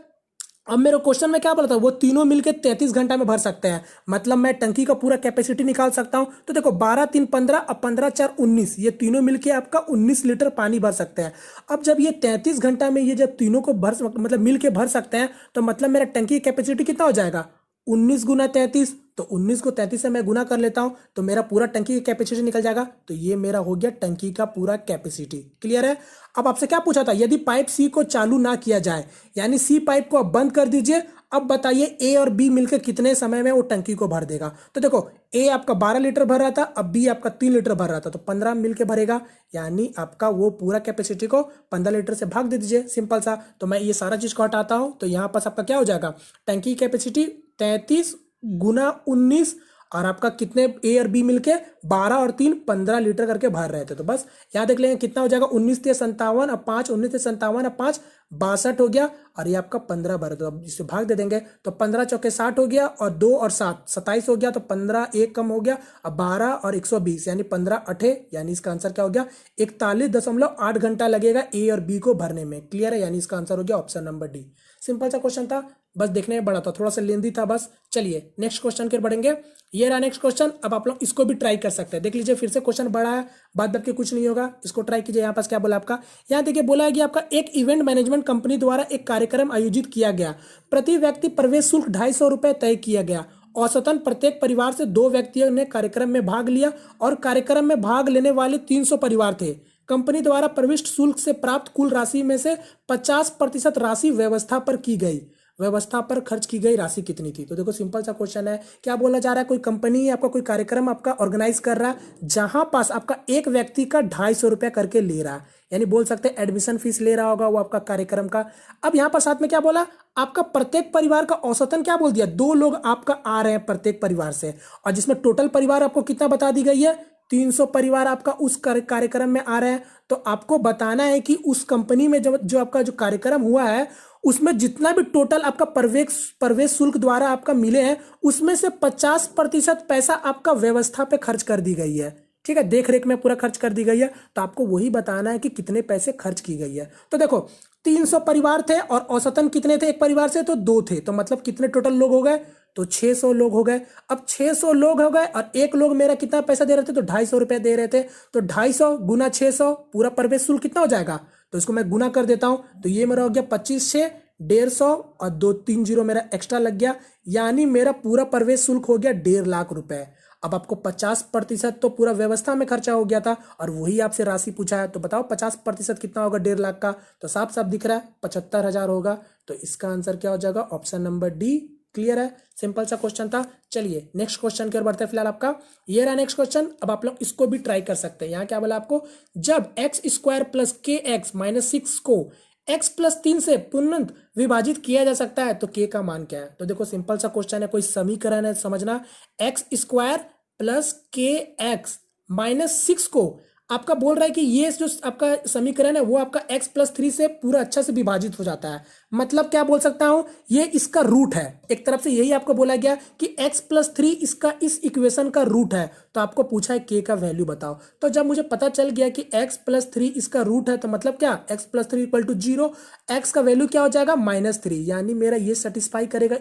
अब मेरे क्वेश्चन में क्या बोला था, वो तीनों मिलकर 33 घंटा में भर सकते हैं, मतलब मैं टंकी का पूरा कैपेसिटी निकाल सकता हूं। तो देखो 12 3 15 और 15 4 19, ये तीनों मिलके आपका 19 लीटर पानी भर सकते हैं। अब जब ये 33 घंटा में ये जब तीनों को भर मतलब मिलके भर सकते हैं, तो मतलब मेरा टंकी की कैपेसिटी कितना हो जाएगा, 19 गुना 33। तो 19 को 33 से मैं गुना कर लेता हूं, तो मेरा पूरा टंकी की कैपेसिटी निकल जाएगा। तो ये मेरा हो गया टंकी का पूरा कैपेसिटी। क्लियर है। अब आपसे क्या पूछा था, यदि पाइप सी को चालू ना किया जाए, यानी सी पाइप को अब बंद कर दीजिए, अब बताइए ए और बी मिलकर कितने समय में वो टंकी को भर देगा। तो देखो ए आपका 12 लीटर भर रहा था, अब बी आपका 3 लीटर भर रहा था, तो 15 मिलकर भरेगा, यानी आपका वो पूरा कैपेसिटी को 15 लीटर से भाग दे दीजिए, सिंपल सा। तो मैं ये सारा चीज को हटाता हूं, तो यहां पास आपका क्या हो जाएगा, टंकी कैपेसिटी 33 गुना 19, और आपका कितने ए और बी मिलके 12 और 3 15 लीटर करके भर रहे थे। तो बस यहाँ देख लेंगे कितना हो जाएगा, 19 × 57 और 5, 19 × 57 और 5 62 हो गया, और ये आपका 15 भर। तो अब इसे भाग दे देंगे, तो 15 चौके 60 हो गया, और 2 और 7 27 हो गया, तो 15 एक कम हो गया, अब 12 और 120 यानी 15 8, यानी इसका आंसर क्या हो गया, 41.8 घंटा लगेगा ए और बी को भरने में। क्लियर है। यानी इसका आंसर हो गया ऑप्शन नंबर डी। सिंपल सा क्वेश्चन था, बस देखने में बड़ा था, थोड़ा सा लेंदी था बस। चलिए नेक्स्ट क्वेश्चन के बढ़ेंगे। ये रहा नेक्स्ट क्वेश्चन। अब आप लोग इसको भी ट्राई कर सकते हैं, देख लीजिए, फिर से क्वेश्चन बड़ा है, बात बात के कुछ नहीं होगा, इसको ट्राई कीजिए। यहाँ पास क्या बोला आपका, यहाँ देखिए बोला है कि आपका एक इवेंट मैनेजमेंट कंपनी द्वारा एक कार्यक्रम आयोजित किया गया, प्रति व्यक्ति प्रवेश शुल्क 250 रुपये तय किया गया। औसतन प्रत्येक परिवार से 2 व्यक्तियों ने कार्यक्रम में भाग लिया, और कार्यक्रम में भाग लेने वाले 300 परिवार थे। कंपनी द्वारा प्रविष्ट शुल्क से प्राप्त कुल राशि में से 50% राशि व्यवस्था पर की गई। व्यवस्था पर खर्च की गई राशि कितनी थी। तो देखो सिंपल सा क्वेश्चन है, क्या बोला जा रहा है, कोई कंपनी आपका कोई कार्यक्रम आपका ऑर्गेनाइज कर रहा है, जहां पास आपका एक व्यक्ति का 250 रुपया करके ले रहा है, यानी बोल सकते हैं एडमिशन फीस ले रहा होगा वो आपका कार्यक्रम का। अब यहां पर साथ में क्या बोला, आपका प्रत्येक परिवार का औसतन क्या बोल दिया, 2 लोग आपका आ रहे हैं प्रत्येक परिवार से, और जिसमें टोटल परिवार आपको कितना बता दी गई है, 300 परिवार आपका उस कार्यक्रम में आ रहे हैं। तो आपको बताना है कि उस कंपनी में जो आपका जो कार्यक्रम हुआ है, उसमें जितना भी टोटल आपका प्रवेश शुल्क द्वारा आपका मिले हैं, उसमें से 50% पैसा आपका व्यवस्था पे खर्च कर दी गई है। ठीक है, देख रेख में पूरा खर्च कर दी गई है। तो आपको वही बताना है कि कितने पैसे खर्च की गई है। तो देखो 300 परिवार थे, और औसतन कितने थे एक परिवार से, तो 2 थे, तो मतलब कितने टोटल लोग हो गए, तो 600 लोग हो गए। अब 600 लोग हो गए, और एक लोग मेरा कितना पैसा दे रहे थे, तो 250 रुपया दे रहे थे। तो 250 गुना 600, पूरा प्रवेश शुल्क कितना हो जाएगा, तो इसको मैं गुना कर देता हूं, तो ये मेरा हो गया 25 6 150, और 2 3 जीरो मेरा एक्स्ट्रा लग गया, यानी मेरा पूरा प्रवेश शुल्क हो गया 1.5 लाख रुपए। अब आपको 50% तो पूरा व्यवस्था में खर्चा हो गया था, और वही आपसे राशि पूछा है, तो बताओ 50% कितना होगा 1.5 लाख का, तो साफ साफ दिख रहा है 75,000 होगा। तो इसका आंसर क्या हो जाएगा, ऑप्शन नंबर डी। क्लियर है, सिंपल सा क्वेश्चन था। चलिए नेक्स्ट क्वेश्चन की ओर बढ़ते हैं। फिलहाल आपका ये रहा नेक्स्ट क्वेश्चन। अब आप लोग इसको भी ट्राई कर सकते हैं। यहाँ क्या बोला आपको, जब x² + kx - 6 को x + 3 से पूर्णांक विभाजित किया जा सकता है, तो k का मान क्या है। तो देखो सिंपल सा क्वेश्चन है, कोई समीकरण है, समझना। x² + kx - 6 को आपका बोल रहा है कि ये जो आपका समीकरण है वो आपका x + 3 से पूरा अच्छा से विभाजित हो जाता है। मतलब क्या बोल सकता हूं, ये इसका रूट है। एक तरफ से यही आपको बोला गया कि x + 3 इसका इस इक्वेशन का रूट है। तो आपको पूछा है के का वैल्यू बताओ। तो जब मुझे पता चल गया कि x+3 इसका रूट है, तो मतलब क्या x+3 इक्वल टू 0, x का वैल्यू क्या हो जाएगा -3, यानी मेरा ये सेटिस्फाई करेगा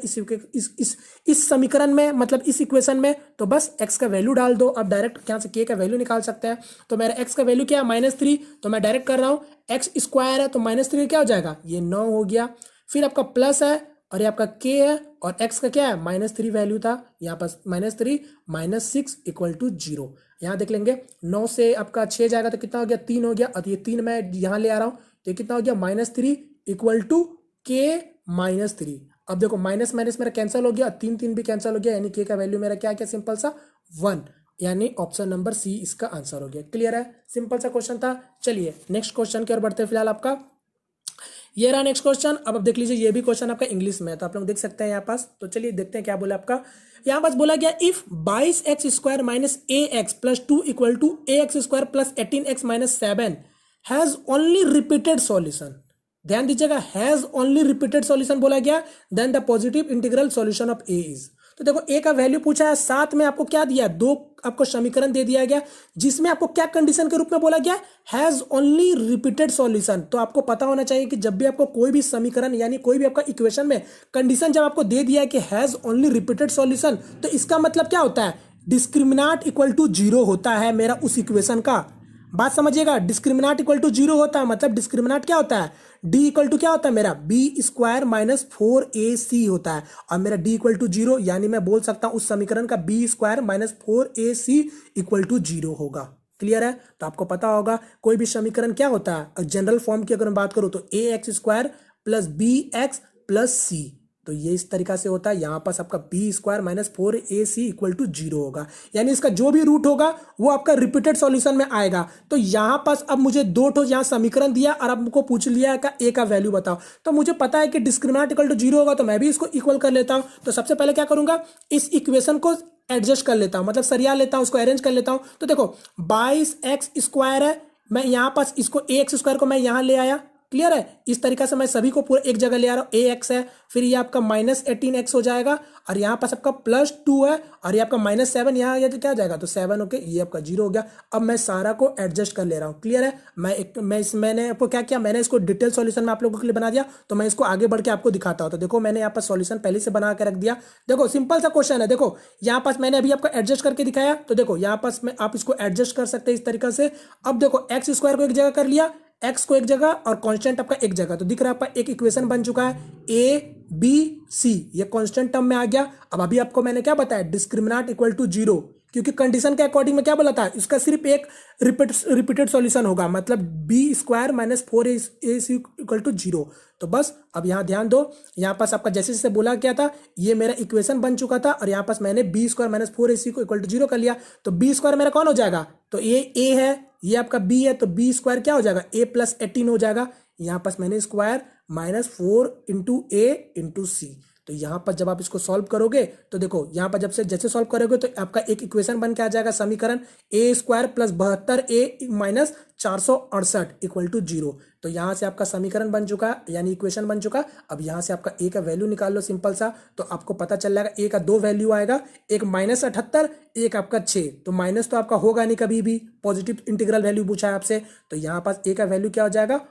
इस समीकरण में, मतलब इस इक्वेशन में। तो बस x का वैल्यू डाल दो। अब डायरेक्ट यहाँ से k का वैल्यू निकाल सकते हैं। तो मेरा x का वैल्यू क्या है -3, तो मैं डायरेक्ट कर रहा हूँ, x स्क्वायर है तो -3 क्या हो जाएगा, ये 9 हो गया। फिर आपका प्लस है और ये आपका k है, और x का क्या है -3 वैल्यू था, यहाँ पर -3 -6 इक्वल टू 0। यहाँ देख लेंगे 9 से आपका 6 जाएगा तो कितना हो गया, 3 हो गया, और ये 3 मैं यहाँ ले आ रहा हूँ तो कितना हो गया -3 इक्वल टू k -3। अब देखो माइनस माइनस मेरा कैंसिल हो गया, 3 3 भी कैंसिल हो गया, यानी k का वैल्यू मेरा क्या सिंपल सा 1, यानी ऑप्शन नंबर सी इसका आंसर हो गया। क्लियर है, सिंपल सा क्वेश्चन था। चलिए नेक्स्ट क्वेश्चन की ओर बढ़ते हैं। फिलहाल आपका ये रहा नेक्स्ट क्वेश्चन। अब आप देख लीजिए, ये भी क्वेश्चन आपका इंग्लिश में है, तो आप लोग देख सकते हैं यहाँ पास। तो चलिए देखते हैं क्या बोला आपका। यहाँ पास बोला गया if 22x² -ax + 2 equal to ax² + 18x - 7 has only repeated solution. ध्यान दीजिएगा, हैज ओनली रिपीटेड सॉल्यूशन बोला गया, then the positive integral solution of A is. तो देखो ए का वैल्यू पूछा है, साथ में आपको क्या दिया, दो आपको समीकरण दे दिया गया, जिसमें आपको क्या कंडीशन के रूप में बोला गया, हैज ओनली रिपीटेड सॉल्यूशन। तो आपको पता होना चाहिए कि जब भी आपको कोई भी समीकरण यानी कोई भी आपका इक्वेशन में कंडीशन जब आपको दे दिया है कि हैज ओनली रिपीटेड सॉल्यूशन, तो इसका मतलब क्या होता है, डिस्क्रिमिनाट इक्वल टू 0 होता है मेरा उस इक्वेशन का। बात समझिएगा, डिस्क्रिमिनाट इक्वल टू 0 होता है, मतलब डिस्क्रिमिनाट क्या होता है, d इक्वल टू क्या होता है मेरा b² - 4ac होता है, और मेरा d इक्वल टू 0, यानी मैं बोल सकता हूं उस समीकरण का b² - 4ac इक्वल टू 0 होगा। क्लियर है, तो आपको पता होगा कोई भी समीकरण क्या होता है, जनरल फॉर्म की अगर मैं बात करूं तो ax² + bx + c, तो ये इस तरीका से होता है। यहाँ पास आपका b² - 4ac इक्वल टू 0 होगा, यानी इसका जो भी रूट होगा वो आपका रिपीटेड सॉल्यूशन में आएगा। तो यहाँ पास अब मुझे दो ठो यहाँ समीकरण दिया और अब मुझको पूछ लिया का a का वैल्यू बताओ। तो मुझे पता है कि डिस्क्रिमिनाट इक्वल टू 0 होगा, तो मैं भी इसको इक्वल कर लेता हूँ। तो सबसे पहले क्या करूंगा, इस इक्वेशन को एडजस्ट कर लेता हूँ, मतलब सरिया लेता हूँ, उसको अरेंज कर लेता हूँ। तो देखो 22x² है, मैं यहाँ पास इसको ax² को मैं यहाँ ले आया। क्लियर है, इस तरीका से मैं सभी को पूरा एक जगह ले आ रहा हूँ। ax है, फिर ये आपका -18x हो जाएगा, और यहाँ पास आपका +2 है, और ये आपका -7 यहाँ आ गया तो क्या आ जाएगा, तो 7 होके ये आपका 0 हो गया। अब मैं सारा को एडजस्ट कर ले रहा हूँ। क्लियर है, मैंने आपको क्या किया, मैंने इसको डिटेल सॉल्यूशन में आप लोगों के लिए बना दिया। तो मैं इसको आगे बढ़ के आपको दिखाता हूँ। तो देखो मैंने यहाँ पर सॉल्यूशन पहले से बना के रख दिया। देखो सिंपल सा क्वेश्चन है, देखो यहाँ पास मैंने अभी आपको एडजस्ट करके दिखाया। तो देखो यहाँ पास में आप इसको एडजस्ट कर सकते हैं इस तरीका से। अब देखो x² को एक जगह कर लिया, x को एक जगह और कांस्टेंट आपका एक जगह, तो दिख रहा है आपका एक इक्वेशन बन चुका है, a b c, ये कांस्टेंट टर्म में आ गया। अब अभी आपको मैंने क्या बताया, डिस्क्रिमिनाट इक्वल टू 0, क्योंकि कंडीशन के अकॉर्डिंग में क्या बोला था, इसका सिर्फ एक रिपीटेड सॉल्यूशन होगा, मतलब b² - 4ac इक्वल टू 0। तो बस अब यहाँ ध्यान दो, यहाँ पास आपका जैसे जैसे बोला क्या था, ये मेरा इक्वेशन बन चुका था, और यहाँ पास मैंने b² - 4ac को इक्वल टू 0 कर लिया। तो b² मेरा कौन हो जाएगा, तो ये a है, ये आपका b है, तो b² क्या हो जाएगा, a + 18 हो जाएगा। यहाँ पास मैंने स्क्वायर -4 × a × c। तो यहाँ पर जब आप इसको सॉल्व करोगे तो देखो यहाँ पर जब से जैसे सॉल्व करोगे तो आपका एक इक्वेशन बन के आ जाएगा, समीकरण a² + 72a - 468 इक्वल टू 0। तो यहाँ से आपका समीकरण बन चुका, यानी इक्वेशन बन चुका। अब यहाँ से आपका a का वैल्यू निकाल लो सिंपल सा, तो आपको पता चल जाएगा a का 2 वैल्यू आएगा, एक -78, एक आपका 6। तो माइनस तो आपका होगा नहीं कभी भी, पॉजिटिव इंटीग्रल वैल्यू पूछा है आपसे, तो यहाँ पास a का वैल्यू क्या हो जाएगा,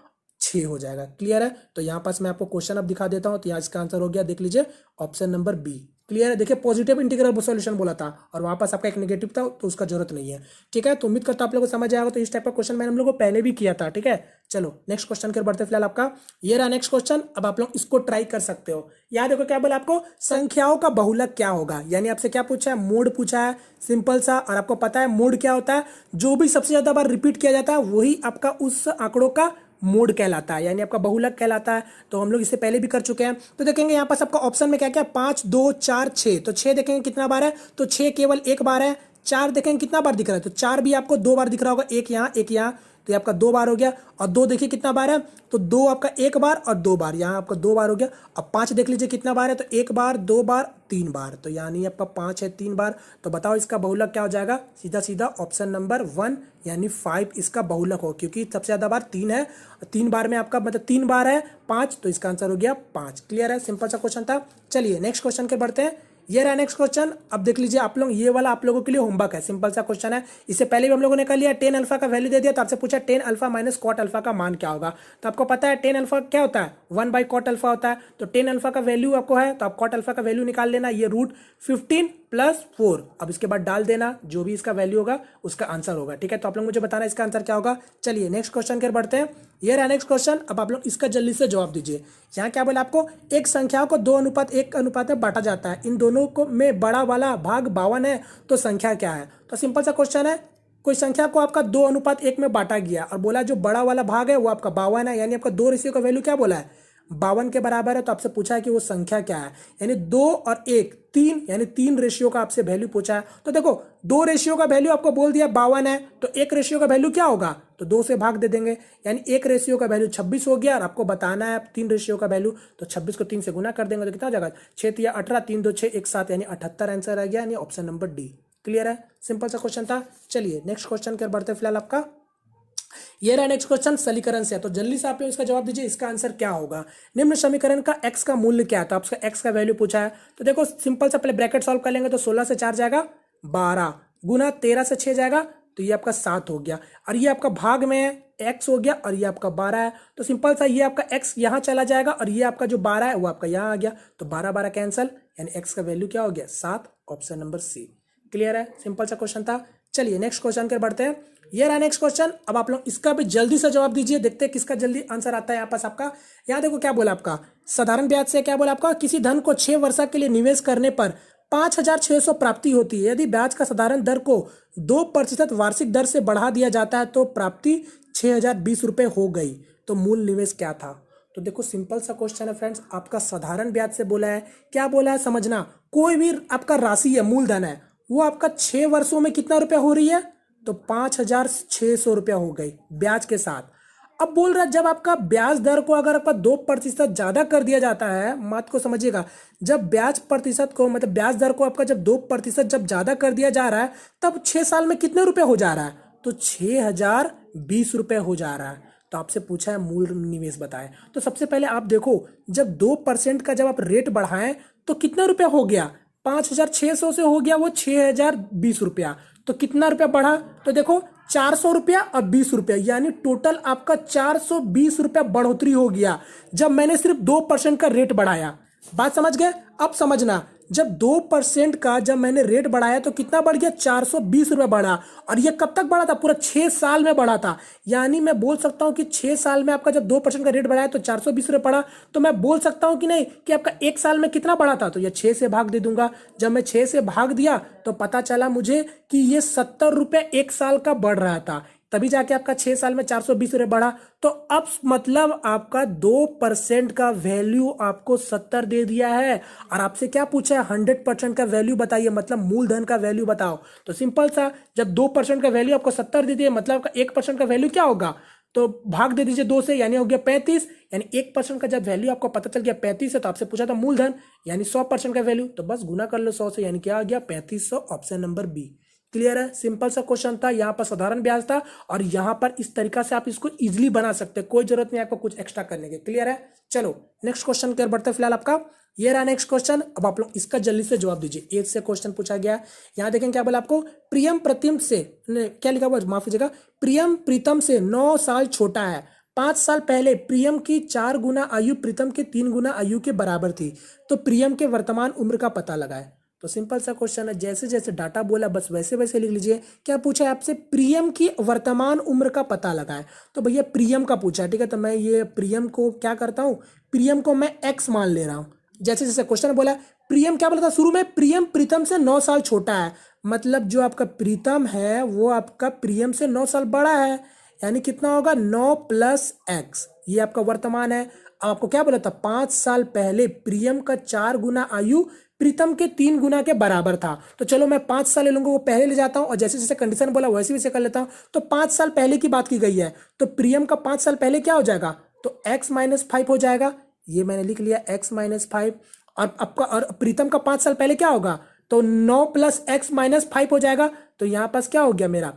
6 हो जाएगा। क्लियर है, तो यहाँ पास मैं आपको क्वेश्चन अब दिखा देता हूँ। तो यहाँ इसका आंसर हो गया, देख लीजिए ऑप्शन नंबर बी। क्लियर है, देखिए पॉजिटिव इंटीग्रल सॉल्यूशन बोला था और वहाँ पास आपका एक नेगेटिव था, तो उसका जरूरत नहीं है। ठीक है, तो उम्मीद करता हूँ आप लोगों को समझ आएगा। तो इस टाइप का क्वेश्चन मैंने हम लोगों को पहले भी किया था। ठीक है, चलो नेक्स्ट क्वेश्चन की ओर बढ़ते। फिलहाल आपका ये रहा नेक्स्ट क्वेश्चन। अब आप लोग इसको ट्राई कर सकते हो। यहाँ देखो क्या बोला आपको, संख्याओं का बहुलक क्या होगा, यानी आपसे क्या पूछा है, मोड पूछा है सिंपल सा। और आपको पता है मोड क्या होता है, जो भी सबसे ज्यादा बार रिपीट किया जाता है वही आपका उस आंकड़ों का मोड कहलाता है, यानी आपका बहुलक कहलाता है। तो हम लोग इससे पहले भी कर चुके हैं। तो देखेंगे यहाँ पास आपका ऑप्शन में क्या क्या, 5 2 4 6। तो 6 देखेंगे कितना बार है, तो 6 केवल एक बार है। 4 देखेंगे कितना बार दिख रहा है, तो 4 भी आपको 2 बार दिख रहा होगा, एक यहाँ एक यहाँ, तो ये आपका 2 बार हो गया। और 2 देखिए कितना बार है, तो 2 आपका 1 बार और 2 बार, यहाँ आपका 2 बार हो गया। अब 5 देख लीजिए कितना बार है, तो 1 बार 2 बार 3 बार, तो यानी आपका 5 है 3 बार। तो बताओ इसका बहुलक क्या हो जाएगा, सीधा सीधा ऑप्शन नंबर 1 यानी 5 इसका बहुलक हो, क्योंकि सबसे ज्यादा बार 3 है, 3 बार में आपका मतलब 3 बार है 5, तो इसका आंसर हो गया 5। क्लियर है, सिंपल सा क्वेश्चन था। चलिए नेक्स्ट क्वेश्चन के बढ़ते हैं। ये रहा नेक्स्ट क्वेश्चन। अब देख लीजिए आप लोग, ये वाला आप लोगों के लिए होमवर्क है, सिंपल सा क्वेश्चन है। इससे पहले भी हम लोगों ने कर लिया, टेन अल्फा का वैल्यू दे दिया तो आपसे पूछा tan alpha minus cot alpha का मान क्या होगा। तो आपको पता है टेन अल्फा क्या होता है, 1/कॉट अल्फा होता है। तो टेन अल्फा का वैल्यू आपको है तो आप कॉट अल्फा का वैल्यू निकाल लेना, ये √15 + 4। अब इसके बाद डाल देना, जो भी इसका वैल्यू होगा उसका आंसर होगा, ठीक है। तो आप लोग मुझे बताना इसका आंसर क्या होगा। चलिए नेक्स्ट क्वेश्चन की बढ़ते हैं। ये रहा नेक्स्ट क्वेश्चन। अब आप लोग इसका जल्दी से जवाब दीजिए। यहाँ क्या बोला आपको, एक संख्या को 2:1 अनुपात में बांटा जाता है, इन दोनों को में बड़ा वाला भाग 52 है, तो संख्या क्या है। तो सिंपल सा क्वेश्चन है, कोई संख्या को आपका 2:1 में बांटा गया और बोला जो बड़ा वाला भाग है वो आपका 52 है, यानी आपका 2 रेशियो का वैल्यू क्या बोला है, 52 के बराबर है। तो आपसे पूछा है कि वो संख्या क्या है, यानी 2 और 1 3, यानी 3 रेशियो का आपसे वैल्यू पूछा है। तो देखो 2 रेशियो का वैल्यू आपको बोल दिया 52 है, तो 1 रेशियो का वैल्यू क्या होगा, तो 2 से भाग दे देंगे, यानी 1 रेशियो का वैल्यू 26 हो गया। और आपको बताना है 3 रेशियो का वैल्यू, तो 26 को 3 से गुना कर देंगे तो कितना हो जाएगा, 6 या 18, 3 2 6 1 7, यानी 78 आंसर आ गया, यानी ऑप्शन नंबर डी। क्लियर है, सिंपल सा क्वेश्चन था। चलिए नेक्स्ट क्वेश्चन की ओर बढ़ते हैं। फिलहाल आपका ये रहा नेक्स्ट क्वेश्चन समीकरण से है, तो जल्दी से आप इसका जवाब दीजिए, इसका आंसर क्या होगा। निम्न समीकरण का x का मूल्य क्या है, तो आपका x का वैल्यू पूछा है। तो देखो सिंपल सा पहले ब्रैकेट सॉल्व कर लेंगे, तो 16 से 4 जाएगा 12, गुना 13 से 6 जाएगा, तो ये आपका 7 हो गया, और ये आपका भाग में है x हो गया, और ये आपका 12 है। तो सिंपल सा ये आपका x यहाँ चला जाएगा, और ये आपका जो 12 है वो आपका यहाँ आ गया, तो 12 12 कैंसल, यानी x का वैल्यू क्या हो गया 7, ऑप्शन नंबर सी। क्लियर है, सिंपल सा क्वेश्चन था। चलिए नेक्स्ट क्वेश्चन के बढ़ते हैं। ये रहा नेक्स्ट क्वेश्चन। अब आप लोग इसका भी जल्दी से जवाब दीजिए, देखते हैं किसका जल्दी आंसर आता है यहाँ पास आपका। यहाँ देखो क्या बोला आपका, साधारण ब्याज से क्या बोला आपका, किसी धन को 6 वर्ष के लिए निवेश करने पर 5,600 प्राप्ति होती है। यदि ब्याज का साधारण दर को 2% वार्षिक दर से बढ़ा दिया जाता है तो प्राप्ति 6,020 रुपये हो गई, तो मूल निवेश क्या था। तो देखो सिंपल सा क्वेश्चन है फ्रेंड्स, आपका साधारण ब्याज से बोला है, क्या बोला है समझना, कोई भी आपका राशि है, मूलधन है, वो आपका 6 वर्षों में कितना रुपया हो रही है, तो 5,600 रुपया हो गई ब्याज के साथ। अब बोल रहा है जब आपका ब्याज दर को अगर आपका 2% ज्यादा कर दिया जाता है, बात को समझिएगा, जब ब्याज प्रतिशत को मतलब ब्याज दर को आपका जब 2% जब ज्यादा कर दिया जा रहा है, तब 6 साल में कितने रुपए हो जा रहा है, तो 6,020 रुपए हो जा रहा है। तो आपसे पूछा है मूल निवेश बताएं। तो सबसे पहले आप देखो, जब 2% का जब आप रेट बढ़ाएं तो कितना रुपया हो गया, 5,600 से हो गया वो 6,020 रुपया, तो कितना रुपया बढ़ा, तो देखो 400 रुपया और 20 रुपया, यानी टोटल आपका 420 रुपया बढ़ोतरी हो गया जब मैंने सिर्फ 2% का रेट बढ़ाया। बात समझ गए, अब समझना, जब 2% का जब मैंने रेट बढ़ाया तो कितना बढ़ गया, 420 रुपया बढ़ा, और ये कब तक बढ़ा था, पूरा 6 साल में बढ़ा था। यानी मैं बोल सकता हूं कि 6 साल में आपका जब 2% का रेट बढ़ाया तो 420 रुपये बढ़ा, तो मैं बोल सकता हूं कि नहीं कि आपका 1 साल में कितना बढ़ा था, तो ये 6 से भाग दे दूंगा। जब मैं 6 से भाग दिया तो पता चला मुझे कि ये 70 रुपये 1 साल का बढ़ रहा था, तभी जाके आपका 6 साल में 420 रुपये बढ़ा। तो अब मतलब आपका 2% का वैल्यू आपको 70 दे दिया है, और आपसे क्या पूछा है 100% का वैल्यू बताइए, मतलब मूलधन का वैल्यू बताओ। तो सिंपल सा, जब 2% का वैल्यू आपको 70 दे दिया, मतलब आपका 1% का वैल्यू क्या होगा, तो भाग दे दीजिए 2 से, यानी हो गया 35, यानी 1% का जब वैल्यू आपको पता चल गया 35 है, तो आपसे पूछा था मूलधन यानी 100% का वैल्यू, तो बस गुना कर लो 100 से, यानी क्या आ गया 3500, ऑप्शन नंबर बी। क्लियर है, सिंपल सा क्वेश्चन था, यहाँ पर साधारण ब्याज था, और यहाँ पर इस तरीका से आप इसको इजीली बना सकते हैं, कोई जरूरत नहीं आपको कुछ एक्स्ट्रा करने की। क्लियर है, चलो नेक्स्ट क्वेश्चन की ओर बढ़ते हैं। फिलहाल आपका ये रहा नेक्स्ट क्वेश्चन। अब आप लोग इसका जल्दी से जवाब दीजिए, 8 से क्वेश्चन पूछा गया है। यहाँ देखें क्या बोला आपको, प्रियम प्रतिम से, क्या लिखा हुआ माफ कीजिएगा, प्रियम प्रीतम से 9 साल छोटा है। 5 साल पहले प्रियम की 4 गुना आयु प्रीतम के 3 गुना आयु के बराबर थी, तो प्रियम के वर्तमान उम्र का पता लगाए। तो सिंपल सा क्वेश्चन है, जैसे जैसे डाटा बोला बस वैसे वैसे लिख लीजिए। क्या पूछा है आपसे, प्रियम की वर्तमान उम्र का पता लगाएं। तो भैया प्रियम का पूछा है, ठीक है, तो मैं ये प्रियम को क्या करता हूँ, प्रियम को मैं एक्स मान ले रहा हूँ। जैसे जैसे क्वेश्चन बोला, प्रियम क्या बोला था शुरू में, प्रियम प्रीतम से 9 साल छोटा है, मतलब जो आपका प्रीतम है वो आपका प्रियम से 9 साल बड़ा है, यानी कितना होगा 9 + x, ये आपका वर्तमान है। अब आपको क्या बोला था, 5 साल पहले प्रियम का 4 गुना आयु प्रीतम के 3 गुना के बराबर था। तो चलो मैं 5 साल ले लूंगा, वो पहले ले जाता हूं, और जैसे जैसे कंडीशन बोला वैसे वैसे कर लेता हूं। तो 5 साल पहले की बात की गई है, तो प्रियम का 5 साल पहले क्या हो जाएगा, तो x - 5 हो जाएगा, ये मैंने लिख लिया x - 5। और आपका और प्रीतम का 5 साल पहले क्या होगा, तो 9 + x - 5 हो जाएगा। तो यहाँ पास क्या हो गया मेरा,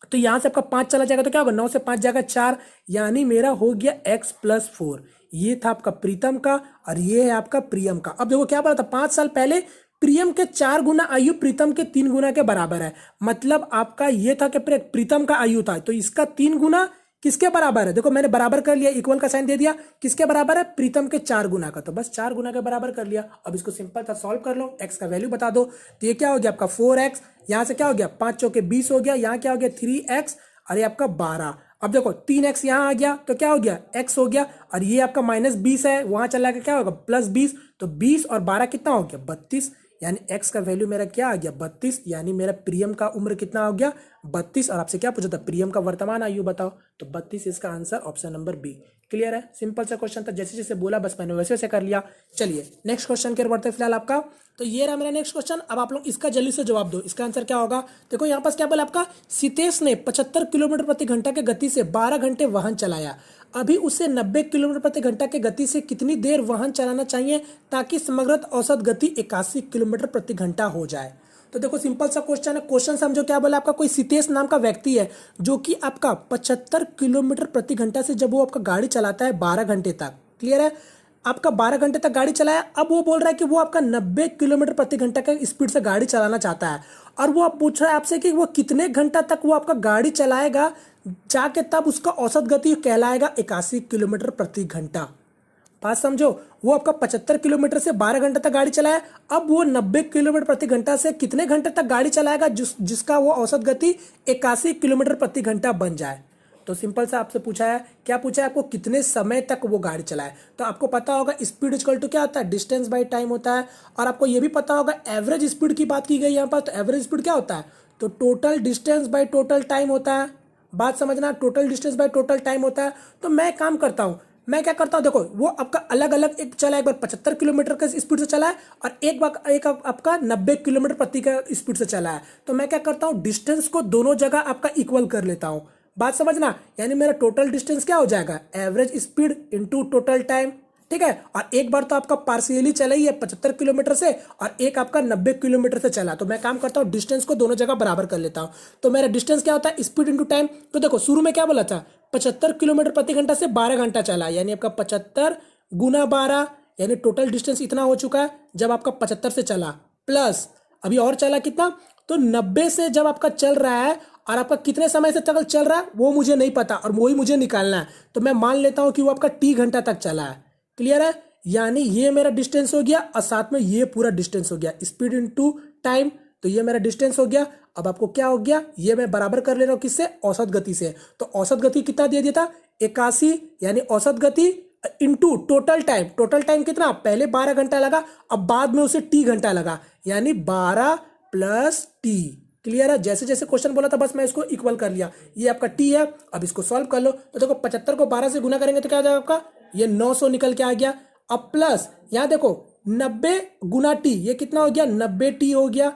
तो यहां से आपका 5 चला जाएगा, तो क्या होगा 9 से 5 जाएगा 4, यानी मेरा हो गया x + 4। ये था आपका प्रीतम का, और ये है आपका प्रियम का। अब देखो क्या बोला था, 5 साल पहले प्रियम के 4 गुना आयु प्रीतम के 3 गुना के बराबर है। मतलब आपका ये था कि प्रीतम का आयु था तो इसका 3 गुना किसके बराबर है, देखो मैंने बराबर कर लिया, इक्वल का साइन दे दिया, किसके बराबर है, प्रीतम के 4 गुना का, तो बस 4 गुना के बराबर कर लिया। अब इसको सिंपल था सॉल्व कर लो, एक्स का वैल्यू बता दो, तो ये क्या हो गया आपका 4x, यहां से क्या हो गया 5 चौके 20 हो गया, यहाँ क्या हो गया 3x और ये आपका 12। अब देखो 3x यहाँ आ गया तो क्या हो गया x हो गया, और ये आपका -20 है, वहां चला गया क्या होगा +20, तो 20 और 12 कितना हो गया 32, यानी x का वैल्यू मेरा क्या आ गया 32, यानी मेरा प्रियम का उम्र कितना हो गया 32। और आपसे क्या पूछा था प्रियम का वर्तमान आयु बताओ, तो 32 इसका answer option number B. Clear है, सिंपल सा क्वेश्चन था, जैसे जैसे बोला बस मैंने वैसे वैसे कर लिया। चलिए नेक्स्ट क्वेश्चन की ओर बढ़ते हैं फिलहाल आपका, तो ये रहा मेरा नेक्स्ट क्वेश्चन। अब आप लोग इसका जल्दी से जवाब दो, इसका आंसर क्या होगा। देखो यहाँ पास क्या बोला आपका, सितेश ने 75 किलोमीटर प्रति घंटा के गति से 12 घंटे वाहन चलाया, अभी उसे 90 किलोमीटर प्रति घंटा के गति से कितनी देर वाहन चलाना चाहिए ताकि समग्र औसत गति 81 किलोमीटर प्रति घंटा हो जाए। तो देखो सिंपल सा क्वेश्चन है, क्वेश्चन समझो क्या बोला आपका, कोई सितेश नाम का व्यक्ति है जो कि आपका 75 किलोमीटर प्रति घंटा से जब वो आपका गाड़ी चलाता है 12 घंटे तक, क्लियर है, आपका 12 घंटे तक गाड़ी चलाया, अब वो बोल रहा है कि वो आपका 90 किलोमीटर प्रति घंटा के स्पीड से गाड़ी चलाना चाहता है, और वो आप पूछ रहा है आपसे कि वो कितने घंटा तक वो आपका गाड़ी चलाएगा जाके तब उसका औसत गति कहलाएगा 81 किलोमीटर प्रति घंटा। बात समझो, वो आपका 75 किलोमीटर से 12 घंटे तक गाड़ी चलाया, अब वो 90 किलोमीटर प्रति घंटा से कितने घंटे तक गाड़ी चलाएगा जिसका वो औसत गति 81 किलोमीटर प्रति घंटा बन जाए। तो सिंपल सा आपसे पूछा है, क्या पूछा है आपको, कितने समय तक वो गाड़ी चलाए। तो आपको पता होगा स्पीड इक्वल टू क्या होता है, डिस्टेंस बाय टाइम होता है, और आपको ये भी पता होगा एवरेज स्पीड की बात की गई यहाँ पर, तो एवरेज स्पीड क्या होता है, तो total distance by total time होता है। बात समझना, total distance by total time होता है। तो मैं काम करता हूँ, मैं क्या करता हूँ, देखो वो आपका अलग अलग एक चला, एक बार 75 किलोमीटर के स्पीड से चला है और एक आपका 90 किलोमीटर प्रति का स्पीड से चला है, तो मैं क्या करता हूँ डिस्टेंस को दोनों जगह आपका इक्वल कर लेता हूँ। बात समझना, यानी मेरा टोटल डिस्टेंस क्या हो जाएगा, average speed into total time, ठीक है। और एक बार तो आपका पार्शियली चला ही है 75 किलोमीटर से, और एक आपका 90 किलोमीटर से चला, तो मैं काम करता हूँ डिस्टेंस को दोनों जगह बराबर कर लेता हूँ। तो मेरा डिस्टेंस क्या होता है, स्पीड इंटू टाइम। तो देखो शुरू में क्या बोला था, 75 किलोमीटर प्रति घंटा से 12 घंटा चला, यानी आपका 75 गुना 12, यानी टोटल डिस्टेंस इतना हो चुका है जब आपका 75 से चला, प्लस अभी और चला कितना, तो 90 से जब आपका चल रहा है, और आपका कितने समय से तक चल रहा है वो मुझे नहीं पता, और वही मुझे निकालना है, तो मैं मान लेता हूं कि वो आपका t घंटा तक चला है। क्लियर है, यानी ये मेरा डिस्टेंस हो गया और साथ में ये पूरा डिस्टेंस हो गया, स्पीड इनटू टाइम, तो ये मेरा डिस्टेंस हो गया। अब आपको क्या हो गया, ये मैं बराबर कर ले रहा हूं किससे, औसत गति से। तो औसत गति कितना दे दिया था 81, यानी औसत गति into total time, total time कितना, पहले 12 घंटा लगा, अब बाद में उसे t घंटा लगा, यानी 12 + t। क्लियर है, जैसे जैसे क्वेश्चन बोला था बस मैं इसको इक्वल कर लिया, ये आपका t है। अब इसको सॉल्व कर लो, तो देखो 75 को 12 से गुना करेंगे तो क्या आ जाएगा आपका, ये 900 निकल के आ गया। अब प्लस यहाँ देखो 90 गुना t, ये कितना हो गया 90t हो गया।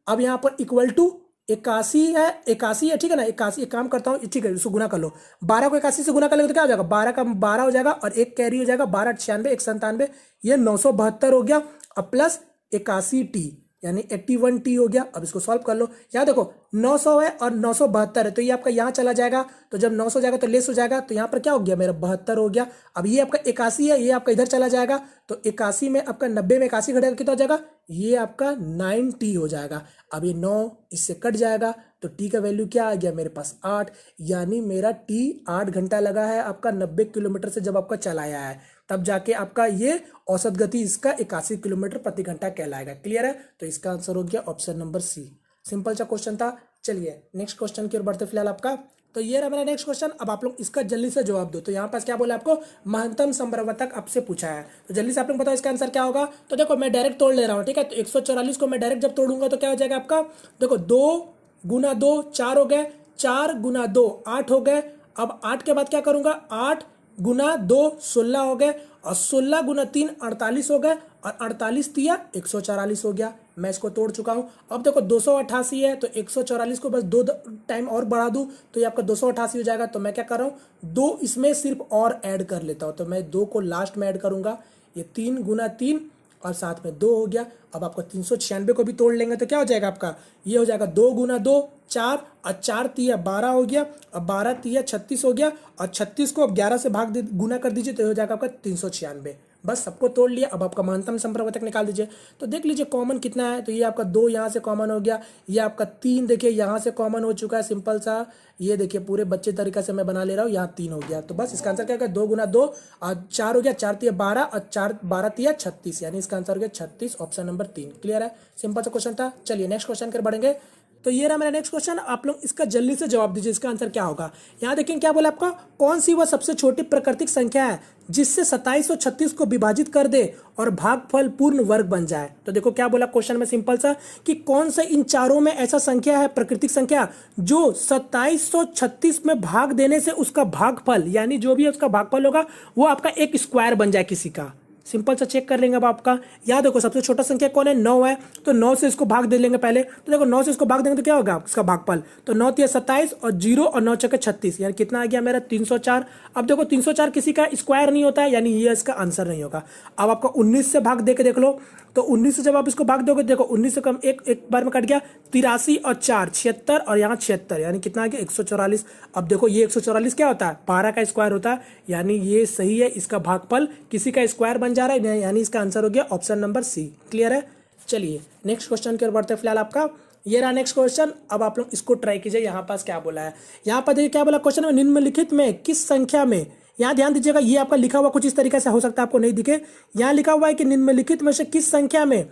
अब यहाँ पर इक्वल टू 81 है, 81 है, ठीक है ना, 81, एक काम करता हूँ, ठीक है इसको गुना कर लो, 12 को 81 से गुना कर लेंगे तो क्या हो जाएगा, 12 का 12 हो जाएगा, और एक कैरी हो जाएगा, 12 96 197, ये 972 हो गया। अब प्लस 81t, यानी 81t हो गया। अब इसको सॉल्व कर लो, यहाँ देखो 900 है और 972 है, तो ये आपका यहाँ चला जाएगा, तो जब 900 जाएगा तो लेस हो जाएगा, तो यहाँ पर क्या हो गया मेरा 72 हो गया। अब ये आपका 81 है, ये आपका इधर चला जाएगा, तो 81 में आपका 90 में 81 घटेगा कितना हो जाएगा, ये आपका 9t हो जाएगा। अब ये 9 इससे कट जाएगा, तो t का वैल्यू क्या आ गया मेरे पास 8, यानी मेरा t 8 घंटा लगा है आपका 90 किलोमीटर से जब आपका चलाया है, तब जाके आपका ये औसत गति इसका 81 किलोमीटर प्रति घंटा कहलाएगा। क्लियर है, तो इसका आंसर हो गया ऑप्शन नंबर सी। सिंपल सा क्वेश्चन था। चलिए नेक्स्ट क्वेश्चन की ओर बढ़ते फिलहाल आपका, तो ये रहा मेरा नेक्स्ट क्वेश्चन। अब आप लोग इसका जल्दी से जवाब दो। तो यहाँ पास क्या बोला आपको, महत्तम संप्रवर्तक आपसे पूछा है, तो जल्दी से आप लोग बताओ इसका आंसर क्या होगा। तो देखो मैं डायरेक्ट तोड़ ले रहा हूँ, ठीक है, तो 144 को मैं डायरेक्ट जब तोड़ूंगा तो क्या हो जाएगा आपका, देखो 2 गुना 2 4 हो गए, 4 गुना 2 8 हो गए। अब 8 के बाद क्या करूंगा, 8 गुना 2 16 हो गए, और 16 गुना 3 48 हो गए, और 48 तिया 144 हो गया। मैं इसको तोड़ चुका हूं। अब देखो 288 है, तो 144 को बस 2 टाइम और बढ़ा दूं तो ये आपका 288 हो जाएगा। तो मैं क्या कर रहा हूं, 2 इसमें सिर्फ और ऐड कर लेता हूं, तो मैं 2 को लास्ट में ऐड करूंगा। ये 3 गुना 3 और साथ में 2 हो गया। अब आपका 396 को भी तोड़ लेंगे तो क्या हो जाएगा आपका, ये हो जाएगा 2 गुना 2 4, और 4 तिया 12 हो गया, और 12 तिया 36 हो गया, और 36 को अब 11 से गुना कर दीजिए तो हो जाएगा आपका 396। बस सबको तोड़ लिया। अब आपका महत्तम संप्रवर्तक निकाल दीजिए। तो देख लीजिए कॉमन कितना है, तो ये आपका 2 यहाँ से कॉमन हो गया, ये आपका 3 देखिए यहाँ से कॉमन हो चुका है सिंपल सा, ये देखिए पूरे बच्चे तरीका से मैं बना ले रहा हूँ, यहाँ 3 हो गया। तो बस इसका आंसर क्या होगा, 2 गुना 2 और 4 हो गया, 4 तिया 12 और 4 12 तिया 36, यानी इसका आंसर हो गया 36, ऑप्शन नंबर 3। क्लियर है, सिंपल सा क्वेश्चन था। चलिए नेक्स्ट क्वेश्चन कर बढ़ेंगे। तो ये रहा मेरा नेक्स्ट क्वेश्चन, आप लोग इसका जल्दी से जवाब दीजिए, इसका आंसर क्या होगा। यहाँ देखें क्या बोला आपका, कौन सी वह सबसे छोटी प्राकृतिक संख्या है जिससे 27 और 36 को विभाजित कर दे और भागफल पूर्ण वर्ग बन जाए। तो देखो क्या बोला क्वेश्चन में सिंपल सा, कि कौन सा इन चारों में ऐसा संख्या है प्राकृतिक संख्या जो 2736 में भाग देने से उसका भागफल, यानी जो भी उसका भागफल होगा वो आपका एक स्क्वायर बन जाए किसी का। सिंपल सा चेक कर लेंगे अब आपका। यहाँ देखो सबसे छोटा संख्या कौन है, 9 है, तो 9 से इसको भाग दे लेंगे पहले। तो देखो 9 से इसको भाग देंगे तो क्या होगा इसका भागफल, तो 9 तिया 27 और 0 और 9 चौके 36, यानी कितना आ गया मेरा 304। अब देखो 304 किसी का स्क्वायर नहीं होता है, यानी ये इसका आंसर नहीं होगा। अब आपका 19 से भाग दे के देख लो, तो 19 से जब आप इसको भाग दोगे, देखो 19 से कम एक बार में कट गया, 83 और 4 76 और यहाँ 76, यानी कितना आ गया 144। अब देखो ये 144 क्या होता है, 12 का स्क्वायर होता है, यानी ये सही है, इसका भागफल किसी का स्क्वायर बन जा रहा है, यानी इसका आंसर हो गया ऑप्शन नंबर सी। क्लियर है। चलिए नेक्स्ट क्वेश्चन की ओर बढ़ते हैं फिलहाल आपका। ये रहा नेक्स्ट क्वेश्चन, अब आप लोग इसको ट्राई कीजिए। यहाँ पास क्या बोला है, यहाँ पर देखिए क्या बोला क्वेश्चन में, निम्नलिखित में किस संख्या में, यहाँ ध्यान दीजिएगा, ये आपका लिखा हुआ कुछ इस तरीके से हो सकता है आपको नहीं दिखे। यहाँ लिखा हुआ है कि निम्नलिखित में से किस संख्या में,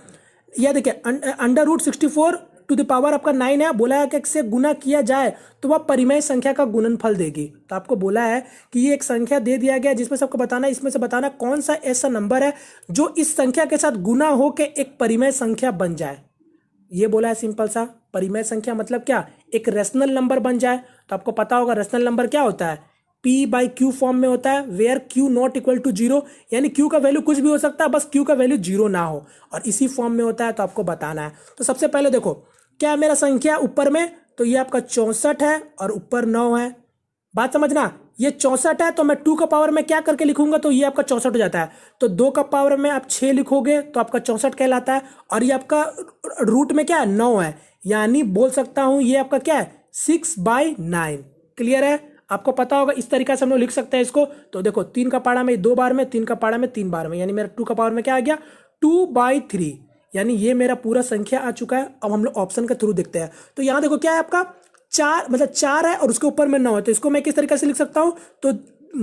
यह देखिए √64 टू द पावर आपका 9 है, बोला है कि इससे गुना किया जाए तो वह परिमेय संख्या का गुणनफल देगी। तो आपको बोला है कि ये एक संख्या दे दिया गया जिसमें से आपको बताना है, इसमें से बताना कौन सा ऐसा नंबर है जो इस संख्या के साथ गुना होकर एक परिमेय संख्या बन जाए। ये बोला है सिंपल सा, परिमेय संख्या मतलब क्या, एक रेशनल नंबर बन जाए। तो आपको पता होगा रेशनल नंबर क्या होता है, P/Q फॉर्म में होता है, where Q not equal to 0, यानी Q का वैल्यू कुछ भी हो सकता है, बस Q का वैल्यू 0 ना हो, और इसी फॉर्म में होता है। तो आपको बताना है। तो सबसे पहले देखो क्या मेरा संख्या ऊपर में, तो ये आपका 64 है और ऊपर 9 है। बात समझना, ये 64 है तो मैं 2 का पावर में क्या करके लिखूंगा, तो ये आपका 64 हो जाता है। तो 2 का पावर में आप 6 लिखोगे तो आपका 64 कहलाता है, और ये आपका रूट में क्या है 9 है, यानी बोल सकता हूं ये आपका क्या है 6/9। क्लियर है, आपको पता होगा इस तरीका से हम लोग लिख सकते हैं इसको। तो देखो 3 का पारा में 2 बार में, 3 का पारा में 3 बार में, यानी मेरा 2 का पावर में क्या आ गया 2/3, यानी ये मेरा पूरा संख्या आ चुका है। अब हम लोग ऑप्शन के थ्रू देखते हैं। तो यहाँ देखो क्या है आपका 4, मतलब 4 है और उसके ऊपर में 9 है, तो इसको मैं किस तरीके से लिख सकता हूँ, तो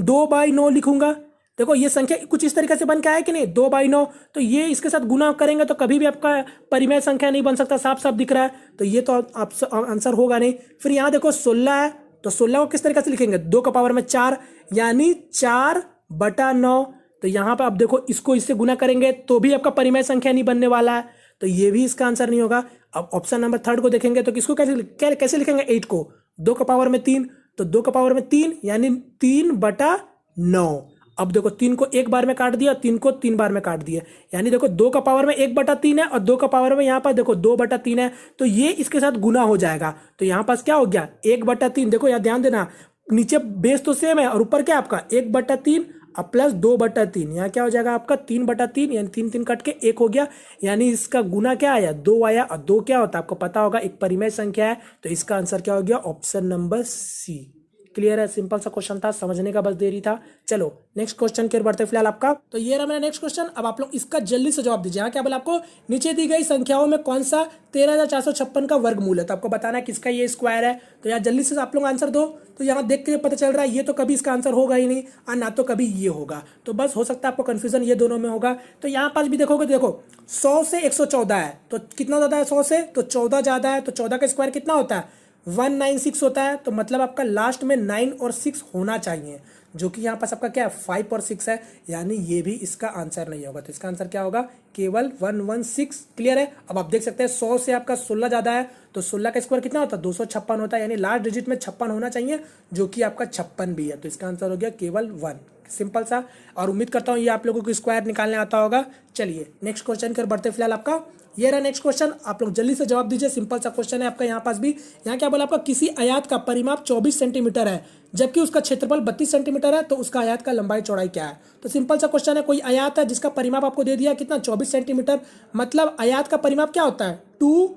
2/9 लिखूंगा। देखो ये संख्या कुछ इस तरीके से बन के आया कि नहीं, 2/9, तो ये इसके साथ गुना करेंगे तो कभी भी आपका परिमेय संख्या नहीं बन सकता, साफ साफ दिख रहा है। तो ये तो आंसर होगा नहीं। फिर यहाँ देखो 16 है, तो 16 को किस तरीके से लिखेंगे, 2 का पावर में 4, यानी 4/9। तो यहाँ पर आप देखो इसको इससे गुना करेंगे तो भी आपका परिमेय संख्या नहीं बनने वाला है, तो ये भी इसका आंसर नहीं होगा। अब ऑप्शन नंबर 3 को देखेंगे तो किसको कैसे लिखेंगे, 8 को 2 का पावर में 3, तो 2 का पावर में 3 यानी 3/9। अब देखो 3 को एक बार में काट दिया, 3 को 3 बार में काट दिया, यानी देखो 2 का पावर में 1/3 है और 2 का पावर में यहाँ पर देखो 2/3 है, तो ये इसके साथ गुना हो जाएगा। तो यहाँ पास क्या हो गया 1/3। देखो यहाँ ध्यान देना, नीचे बेस तो सेम है और ऊपर क्या आपका 1/3 अब प्लस 2/3, यहाँ क्या हो जाएगा आपका 3/3, यानी 3 3 कट के 1 हो गया, यानी इसका गुना क्या आया 2 आया। और 2 क्या होता है आपको पता होगा, एक परिमेय संख्या है। तो इसका आंसर क्या हो गया ऑप्शन नंबर सी। क्लियर है, सिंपल सा क्वेश्चन था, समझने का बस देरी था। चलो नेक्स्ट क्वेश्चन की ओर बढ़ते फिलहाल आपका। तो ये रहा मेरा नेक्स्ट क्वेश्चन, अब आप लोग इसका जल्दी से जवाब दीजिए। यहाँ क्या बोला आपको, नीचे दी गई संख्याओं में कौन सा 13,456 का वर्गमूल है। तो आपको बताना है किसका ये स्क्वायर है। तो यहाँ जल्दी से आप लोग आंसर दो। तो यहाँ देख के पता चल रहा है ये तो कभी इसका आंसर होगा ही नहीं और ना तो कभी ये होगा, तो बस हो सकता है आपको कंफ्यूजन ये दोनों में होगा। तो यहाँ पास भी देखोगे, देखो 100 से 114 है, तो कितना ज्यादा है 100 से, तो 14 ज्यादा है। तो 14 का स्क्वायर कितना होता है 196 होता है। तो मतलब आपका लास्ट में 9 और 6 होना चाहिए, जो कि यहाँ पास आपका क्या है 5 और 6 है, यानी ये भी इसका आंसर नहीं होगा। तो इसका आंसर क्या होगा केवल 116। क्लियर है। अब आप देख सकते हैं 100 से आपका 16 ज्यादा है, तो 16 का स्क्वायर कितना होता है 256 होता है, यानी लास्ट डिजिट में 56 होना चाहिए, जो कि आपका 56 भी है। तो इसका आंसर हो गया केवल 1। सिंपल सा, और उम्मीद करता हूँ ये आप लोगों को स्क्वायर निकालने आता होगा। चलिए नेक्स्ट क्वेश्चन कर बढ़ते फिलहाल आपका। ये रहा नेक्स्ट क्वेश्चन, आप लोग जल्दी से जवाब दीजिए। सिंपल सा क्वेश्चन है आपका यहाँ पास भी। यहाँ क्या बोला आपका, किसी आयत का परिमाप 24 सेंटीमीटर है जबकि उसका क्षेत्रफल 32 सेंटीमीटर है, तो उसका आयत का लंबाई चौड़ाई क्या है। तो सिंपल सा क्वेश्चन है, कोई आयत है जिसका परिमाप आपको दे दिया कितना 24 सेंटीमीटर, मतलब आयत का परिमाप क्या होता है 2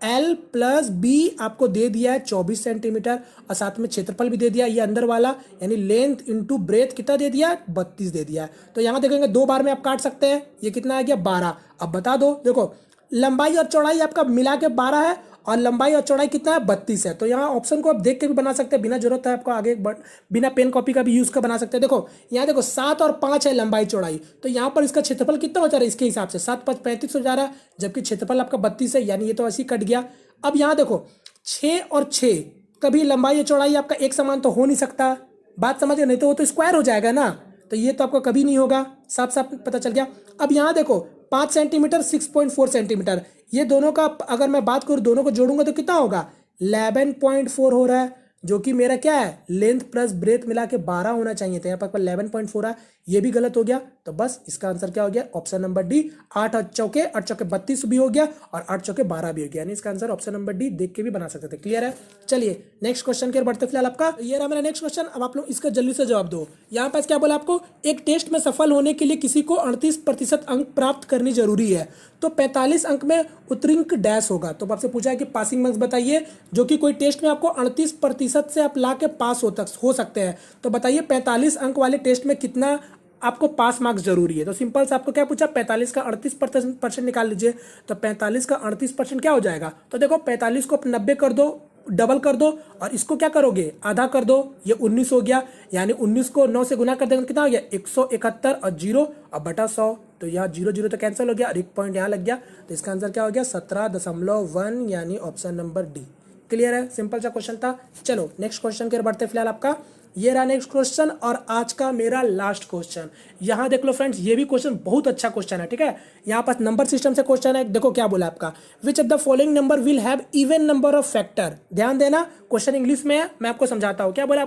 L प्लस बी आपको दे दिया है 24 सेंटीमीटर और साथ में क्षेत्रफल भी दे दिया, ये अंदर वाला यानी लेंथ इंटू ब्रेथ कितना दे दिया है, 32 दे दिया है। तो यहाँ देखेंगे 2 बार में आप काट सकते हैं, ये कितना आ गया 12। अब बता दो, देखो लंबाई और चौड़ाई आपका मिला के 12 है और लंबाई और चौड़ाई कितना है 32 है। तो यहाँ ऑप्शन को आप देख के भी बना सकते हैं, बिना जरूरत है आपको आगे बिना पेन कॉपी का भी यूज कर बना सकते हैं। देखो यहाँ देखो 7 और 5 है लंबाई चौड़ाई, तो यहाँ पर इसका क्षेत्रफल कितना हो जा रहा है इसके हिसाब से 7 5 35 हो जा रहा है, जबकि क्षेत्रफल आपका 32 है, यानी ये तो ऐसे ही कट गया। अब यहाँ देखो 6 और 6 कभी लंबाई और चौड़ाई आपका एक समान तो हो नहीं सकता, बात समझ गए, नहीं तो वो तो स्क्वायर हो जाएगा ना, तो ये तो आपको कभी नहीं होगा, साफ साफ पता चल गया। अब यहाँ देखो 5 सेंटीमीटर 6.4 सेंटीमीटर, ये दोनों का अगर मैं बात करूँ दोनों को जोड़ूंगा तो कितना होगा 11.4 हो रहा है, जो कि मेरा क्या है लेंथ प्लस ब्रेथ मिला के 12 होना चाहिए था, यहाँ पर 11.4 है, ये भी गलत हो गया। तो बस इसका आंसर क्या हो गया ऑप्शन नंबर डी, 8 और चौके 32 भी हो गया और 8 चौके 12 भी हो गया, यानी इसका आंसर ऑप्शन नंबर डी देख के भी बना सकते थे। क्लियर है, चलिए नेक्स्ट क्वेश्चन के बढ़ते फिलहाल आपका ये रहा मेरा नेक्स्ट क्वेश्चन। अब आप लोग इसका जल्दी से जवाब दो। यहाँ पास क्या बोला आपको, एक टेस्ट में सफल होने के लिए किसी को 38% अंक प्राप्त करनी जरूरी है, तो 45 अंक में उत्तीर्ण डैश होगा। तो आपसे पूछा है कि पासिंग मार्क्स बताइए, जो कि कोई टेस्ट में आपको 38% से आप ला के पास हो सकते हैं, तो बताइए 45 अंक वाले टेस्ट में कितना आपको पास मार्क्स जरूरी है। तो सिंपल से आपको क्या पूछा, 45 का 38% निकाल लीजिए, तो 45 का 38% क्या हो जाएगा, तो देखो 45 को 90 कर दो, डबल कर दो और इसको क्या करोगे आधा कर दो, ये 19 हो गया, यानी 19 को 9 से गुना कर देंगे कितना हो गया 171 और 0 और बटा 100, तो यहाँ 0 0 तो कैंसिल हो गया और एक पॉइंट यहाँ लग गया, तो इसका आंसर क्या हो गया 17.1, यानी ऑप्शन नंबर डी। क्लियर है, सिंपल सा क्वेश्चन था। चलो नेक्स्ट क्वेश्चन की ओर बढ़ते फिलहाल आपका ये रहा नेक्स्ट क्वेश्चन और आज का मेरा लास्ट क्वेश्चन। यहाँ देख लो फ्रेंड्स, ये भी क्वेश्चन बहुत अच्छा क्वेश्चन है, ठीक है। यहाँ पास नंबर सिस्टम से क्वेश्चन है, देखो क्या बोला आपका, which of the following number will have even number of factor. ध्यान देना, क्वेश्चन इंग्लिश में है, मैं आपको समझाता हूँ। क्या बोला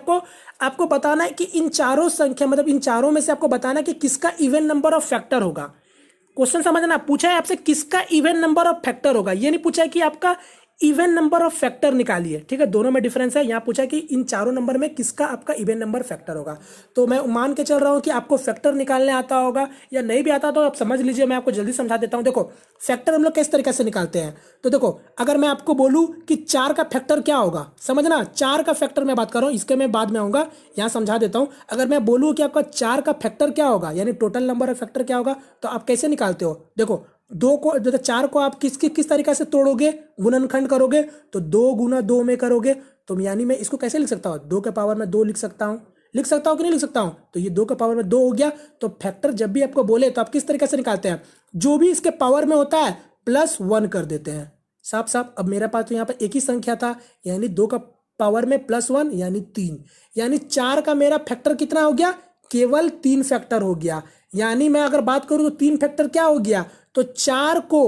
आपको बताना है कि इन चारों संख्या मतलब इन चारों में से आपको बताना है कि किसका इवन नंबर ऑफ फैक्टर होगा। क्वेश्चन समझना, पूछा है आपसे किसका इवन नंबर ऑफ फैक्टर होगा, ये नहीं पूछा है कि आपका इवन नंबर ऑफ फैक्टर निकालिए, ठीक है, दोनों में डिफरेंस है। यहाँ पूछा है कि इन चारों नंबर में किसका आपका इवन नंबर फैक्टर होगा। तो मैं मान के चल रहा हूँ कि आपको फैक्टर निकालने आता होगा, या नहीं भी आता तो आप समझ लीजिए, मैं आपको जल्दी समझा देता हूँ। देखो फैक्टर हम लोग किस तरीके से निकालते हैं, तो देखो अगर मैं आपको बोलूँ कि 4 का फैक्टर क्या होगा, समझना 4 का फैक्टर मैं बात कर रहा हूँ, इसके मैं बाद में आऊँगा, यहाँ समझा देता हूँ। अगर मैं बोलूँ कि आपका 4 का फैक्टर क्या होगा, यानी टोटल नंबर ऑफ फैक्टर क्या होगा, तो आप कैसे निकालते हो। देखो 4 को आप किस तरीके से तोड़ोगे, गुणनखंड करोगे, तो 2 गुना 2 में करोगे, तो यानी मैं इसको कैसे लिख सकता हूँ 2 के पावर में 2 लिख सकता हूँ कि नहीं लिख सकता हूँ, तो ये 2 के पावर में 2 हो गया। तो फैक्टर जब भी आपको बोले तो आप किस तरीके से निकालते हैं, जो भी इसके पावर में होता है +1 कर देते हैं, साफ साफ। अब मेरे पास तो यहाँ पर एक ही संख्या था, यानी 2 का पावर में +1 यानी 3, यानी 4 का मेरा फैक्टर कितना हो गया, केवल 3 फैक्टर हो गया। यानी मैं अगर बात करूं तो 3 फैक्टर क्या हो गया, तो 4 को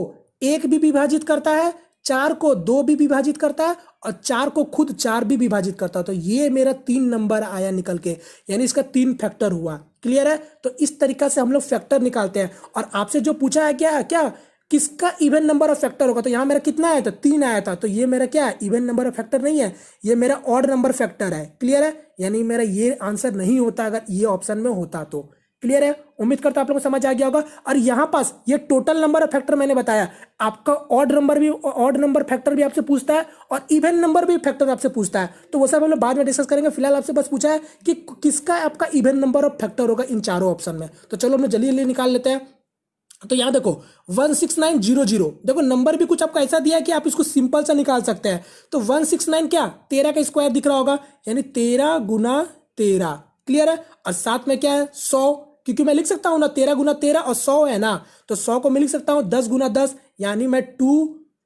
1 भी विभाजित करता है, 4 को 2 भी विभाजित करता है और 4 को खुद 4 भी विभाजित करता है। तो ये मेरा 3 नंबर आया निकल के, यानी इसका 3 फैक्टर हुआ। क्लियर है, तो इस तरीका से हम लोग फैक्टर निकालते हैं। और आपसे जो पूछा है क्या किसका इवन नंबर ऑफ फैक्टर होगा, तो यहाँ मेरा कितना आया था 3 आया था, तो ये मेरा क्या है इवन नंबर ऑफ फैक्टर नहीं है, ये मेरा ऑड नंबर फैक्टर है। क्लियर है, यानी मेरा ये आंसर नहीं होता अगर ये ऑप्शन में होता तो। क्लियर है, उम्मीद करता हूं आप लोगों को समझ आ गया होगा। और यहां पास ये टोटल नंबर ऑफ फैक्टर मैंने बताया, आपका ऑड नंबर फैक्टर भी आपसे पूछता है और इवन नंबर भी फैक्टर आपसे पूछता है, तो वो सब हम लोग बाद में डिस्कस करेंगे। फिलहाल आपसे बस पूछा है कि किसका आपका इवन नंबर ऑफ फैक्टर होगा इन चारों ऑप्शन में। तो चलो हम लोग जल्दी जल्दी निकाल लेते हैं। तो यहाँ देखो 16900, देखो नंबर भी कुछ आपको ऐसा दिया है कि आप इसको सिंपल सा निकाल सकते हैं। तो 169 क्या 13 का स्क्वायर दिख रहा होगा, यानी 13 गुना 13। क्लियर है, और साथ में क्या है 100, क्योंकि मैं लिख सकता हूं ना 13 गुना 13 और 100 है ना, तो 100 को मैं लिख सकता हूं 10 गुना 10, यानी मैं 2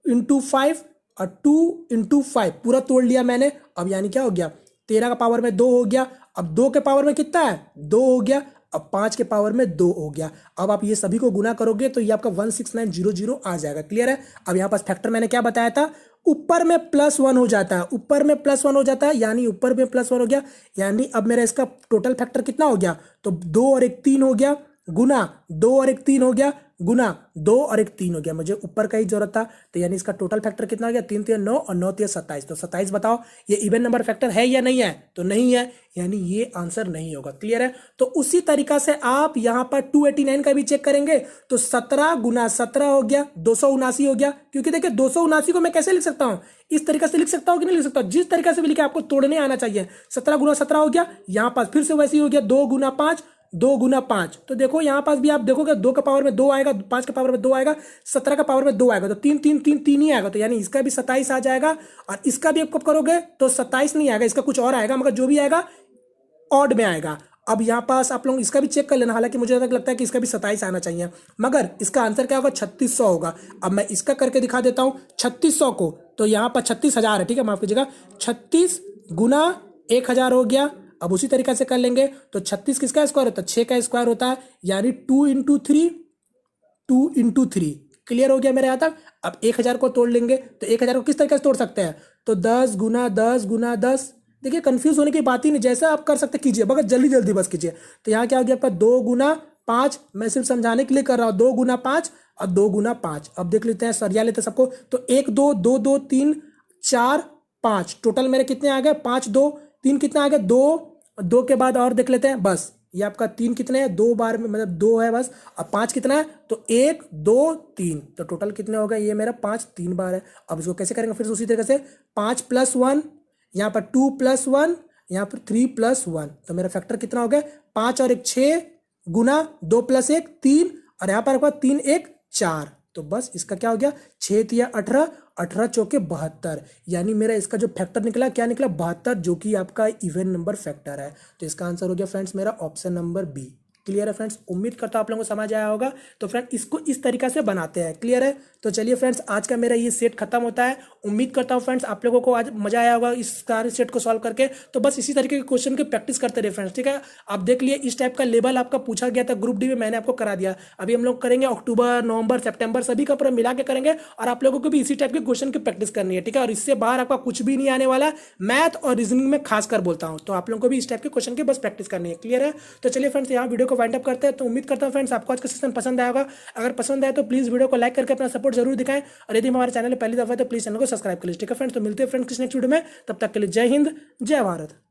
× 5 और 2 × 5 पूरा तोड़ लिया मैंने। अब यानी क्या हो गया 13 का पावर में 2 हो गया, अब 2 के पावर में कितना है 2 हो गया, अब 5 के पावर में 2 हो गया। अब आप ये सभी को गुना करोगे तो ये आपका 16900 आ जाएगा। क्लियर है, अब यहाँ पास फैक्टर मैंने क्या बताया था, ऊपर में +1 हो जाता है, ऊपर में +1 हो जाता है, यानी ऊपर में +1 हो गया, यानी अब मेरा इसका टोटल फैक्टर कितना हो गया, तो 2 और 1 3 हो गया, गुना 2 और 1 3 हो गया, गुना 2 और एक 3 हो गया, मुझे ऊपर का ही जरूरत था, तो यानी इसका टोटल फैक्टर कितना हो गया, 3 3 9 और 9 3 27। तो 27 बताओ ये इवन नंबर फैक्टर है या नहीं है, तो नहीं है, यानी ये आंसर नहीं होगा। क्लियर है। तो उसी तरीका से आप यहां पर 289 का भी चेक करेंगे, तो 17 गुना 17 हो गया 279 हो गया, क्योंकि देखिए 279 को मैं कैसे लिख सकता हूं, इस तरीके से लिख सकता हूं कि नहीं लिख सकता, जिस तरीके से भी लिखे आपको तोड़ने आना चाहिए। 17 गुना 17 हो गया, यहां पास फिर से वैसे ही हो गया 2 गुना 5, 2 गुना 5, तो देखो यहां पास भी आप देखोगे 2 का पावर में 2 आएगा, 5 का पावर में 2 आएगा, 17 का पावर में 2 आएगा, तो 3 3 3 3 ही आएगा, तो यानी इसका भी 27 आ जाएगा। और इसका भी आप कब करोगे तो 27 नहीं आएगा, इसका कुछ और आएगा, मगर जो भी आएगा ऑड में आएगा। अब यहां पास आप लोग इसका भी चेक कर लेना, हालांकि मुझे लगता है कि इसका भी 27 आना चाहिए, मगर इसका आंसर क्या होगा 3600 होगा। अब मैं इसका करके दिखा देता हूं 3600 को, तो यहां पर 36,000 है, ठीक है, माफ कीजिएगा, 36 गुना 1000 हो गया। अब उसी तरीके से कर लेंगे, तो 36 किसका स्क्वायर होता है, 6 का स्क्वायर होता है, यानी 2 इंटू 3, 2 इंटू 3। क्लियर हो गया मेरे यहाँ तक। अब 1000 को तोड़ लेंगे, तो 1000 को किस तरीके से तोड़ सकते हैं, तो 10 गुना 10 गुना 10। देखिए कंफ्यूज होने की बात ही नहीं, जैसा आप कर सकते कीजिए, मगर जल्दी जल्दी बस कीजिए। तो यहाँ क्या हो गया आपका 2 गुना 5, मैं सिर्फ समझाने के लिए कर रहा हूँ, 2 गुना 5 और 2 गुना 5। अब देख लेते हैं, सरिया लेते हैं सबको, तो 1 2 2 2 3 4 5, टोटल मेरे कितने आ गए 5 2 3, कितना आ गया 2 2 के बाद और देख लेते हैं, बस ये आपका 3 कितने हैं, 2 बार में मतलब 2 है बस, और 5 कितना है, तो 1 2 3, तो टोटल कितने हो गए, ये मेरा 5 3 बार है। अब इसको कैसे करेंगे, फिर उसी तरीके से 5 + 1, यहाँ पर 2 + 1, यहाँ पर 3 + 1, तो मेरा फैक्टर कितना हो गया 5 और 1 6 गुना 2 + 1 3, और यहाँ पर 3 1 4, तो बस इसका क्या हो गया 6 3 18, 18 चौके 72, यानी मेरा इसका जो फैक्टर निकला क्या निकला 72, जो कि आपका इवन नंबर फैक्टर है। तो इसका आंसर हो गया फ्रेंड्स मेरा ऑप्शन नंबर बी। क्लियर है फ्रेंड्स, उम्मीद करता हूं आप लोगों को समझ आया होगा। तो फ्रेंड इसको इस तरीका से बनाते हैं। क्लियर है, तो चलिए फ्रेंड्स आज का मेरा ये सेट खत्म होता है। उम्मीद करता हूं फ्रेंड्स आप लोगों को आज मजा आया होगा इस सारे सेट को सॉल्व करके। तो बस इसी तरीके के क्वेश्चन की प्रैक्टिस करते रहे फ्रेंड्स, ठीक है। आप देख लिए इस टाइप का लेवल आपका पूछा गया था ग्रुप डी में, मैंने आपको करा दिया। अभी हम लोग करेंगे अक्टूबर नवंबर सितंबर सभी का पूरा मिला के करेंगे, और आप लोगों को भी इसी टाइप के क्वेश्चन की प्रैक्टिस करनी है, ठीक है। और इससे बाहर आपका कुछ भी नहीं आने वाला, मैथ और रीजनिंग में खासकर बोलता हूं, तो आप लोगों को भी इस टाइप के क्वेश्चन की बस प्रैक्टिस करनी है। क्लियर है, तो चलिए फ्रेंड्स यहाँ वीडियो को वाइंड अप करते हैं। तो उम्मीद करता हूं फ्रेंड्स आपको आज का सेशन पसंद आया होगा। अगर पसंद आए तो प्लीज वीडियो को लाइक करके अपना सपोर्ट जरूर दिखाएं, और यदि हमारे चैनल पहली दफा है तो प्लीज चैनल को सब्सक्राइब कर लीजिए, ठीक है फ्रेंड्स। तो मिलते हैं फ्रेंड्स किसी नेक्स्ट वीडियो में, तब तक के लिए जय हिंद जय भारत।